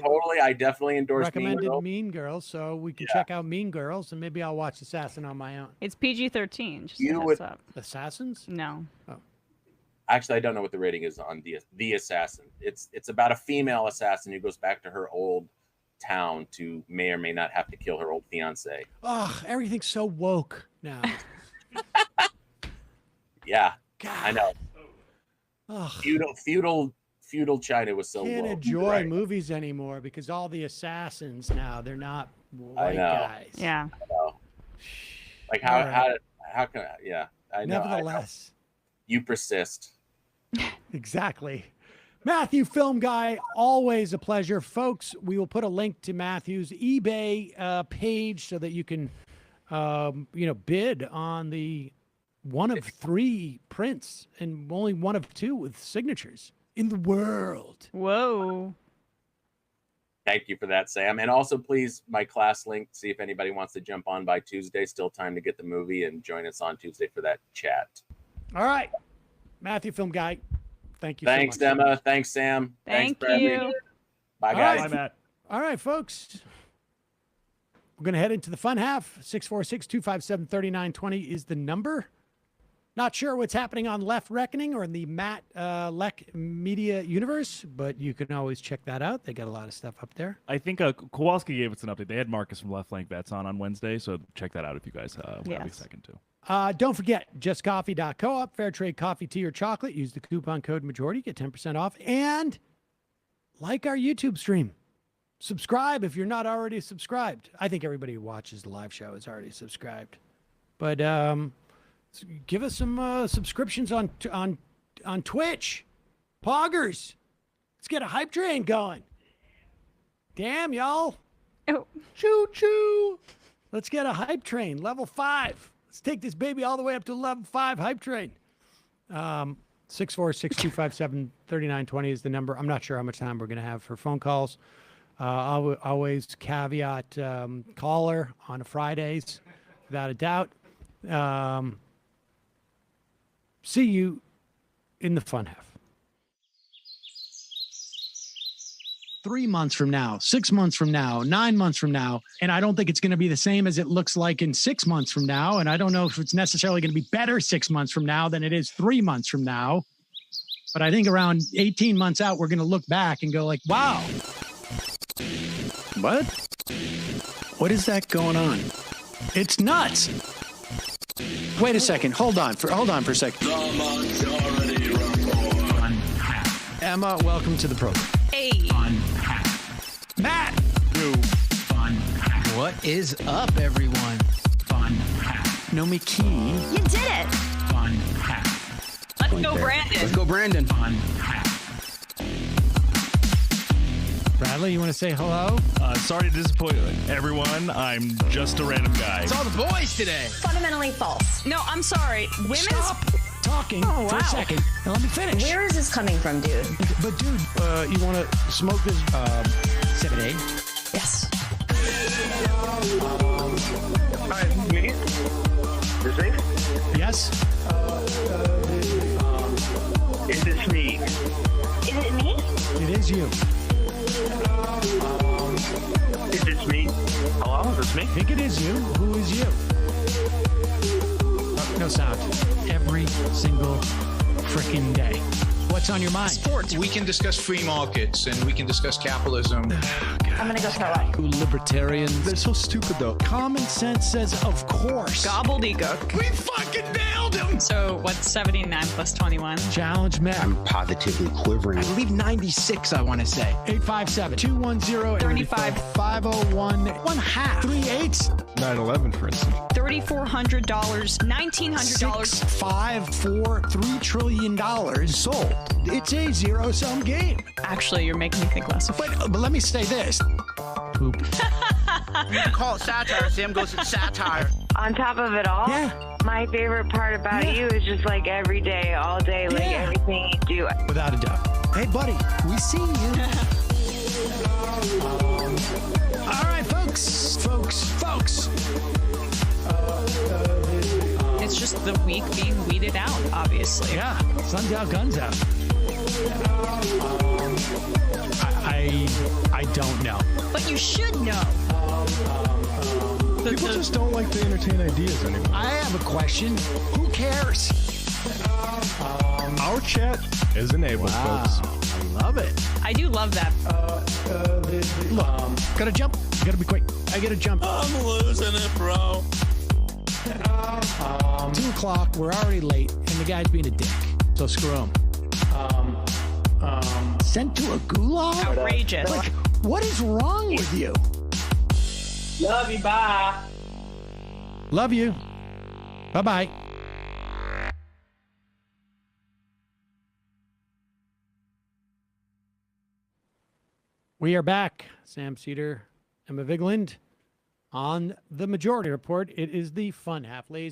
definitely endorse recommended Mean Girls, so we can check out Mean Girls, and maybe I'll watch Assassin on my own. It's PG-13. Just You a would- heads up. Assassins? No. Oh. Actually, I don't know what the rating is on the Assassin. It's about a female assassin who goes back to her old town to may or may not have to kill her old fiance. Oh, everything's so woke now. Yeah, God. I know. Ugh. Feudal China was so Can't woke. enjoy Right. movies anymore because all the assassins now, they're not I white know. guys. Yeah. I know. Like All right. how can I know. Nevertheless. You persist. Exactly. Matthew, Film Guy, always a pleasure. Folks, we will put a link to Matthew's eBay page so that you can, bid on the one of 3 prints and only one of 2 with signatures in the world. Whoa. Thank you for that, Sam. And also, please, my class link, see if anybody wants to jump on by Tuesday. Still time to get the movie, and join us on Tuesday for that chat. All right. Matthew, Film Guy, thank you Thanks, so much. Emma. Thanks, Sam. Thank for having me. you. Bye, All guys. right. Bye, Matt. All right, folks. We're going to head into the fun half. 646-257-3920 is the number. Not sure what's happening on Left Reckoning or in the Matt Leck Media universe, but you can always check that out. They got a lot of stuff up there. I think Kowalski gave us an update. They had Marcus from Left Flank Bets on Wednesday, so check that out if you guys have a second to. Don't forget, justcoffee.coop, fair trade coffee, tea, or chocolate. Use the coupon code majority, get 10% off. And like our YouTube stream. Subscribe if you're not already subscribed. I think everybody who watches the live show is already subscribed. But give us some subscriptions on Twitch. Poggers. Let's get a hype train going. Damn, y'all. Oh. Choo-choo. Let's get a hype train, level 5. Let's take this baby all the way up to level 5 hype train. 646-257-3920 is the number. I'm not sure how much time we're going to have for phone calls. I'll always caveat caller on Fridays, without a doubt. See you in the fun half. 3 months from now, 6 months from now, 9 months from now. And I don't think it's going to be the same as it looks like in 6 months from now. And I don't know if it's necessarily going to be better 6 months from now than it is 3 months from now. But I think around 18 months out, we're going to look back and go like, wow. What? What is that going on? It's nuts. Wait a second. Hold on for a second. Emma, welcome to the program. Hey. Matt. What is up, everyone? Nomi Key. You did it. Let's go, Brandon. Let's go, Brandon. Bradley, you want to say hello? Sorry to disappoint everyone. I'm just a random guy. It's all the boys today. Fundamentally false. No, I'm sorry. Women's. Stop talking for a second and let me finish. Where is this coming from, dude? But dude, you want to smoke this 7A? Yes. Hi, me? Is it? Yes. Is this me? Is it me? It is you. Is this me? Hello, is this me? I think it is you. Who is you? No sound. Every single freaking day. What's on your mind? Sports. We can discuss free markets and we can discuss capitalism. I'm gonna go throw up. Who libertarians? They're so stupid though. Common sense says, of course. Gobbledygook. We fucking nailed him. So what's 79 plus 21? Challenge Matt. I'm positively quivering. I believe 96, I want to say. 857-210-35-501. 1/2. 3/8. 9/11, for instance. $3,400, $1,900. 654 $3 trillion sold. It's a zero-sum game. Actually, you're making me think less of it. But let me say this. Poop. You can call it satire. Sam goes, it's satire. On top of it all, Yeah. my favorite part about you is just like every day, all day, like everything you do. Without a doubt. Hey, buddy, we see you. All right, folks. It's just the week being weeded out, obviously. Yeah, sun's out, guns out. I don't know. But you should know. People just don't like to entertain ideas anymore. I have a question. Who cares? Our chat is enabled, folks. I love it. I do love that. Look, gotta jump. Gotta be quick. I gotta jump. I'm losing it, bro. 2 o'clock. We're already late, and the guy's being a dick. So screw him. Sent to a gulag? Outrageous. Like, what is wrong with you? Love you, bye. Love you. Bye-bye. We are back. Sam Seder, Emma Vigland on the Majority Report. It is the fun half, ladies.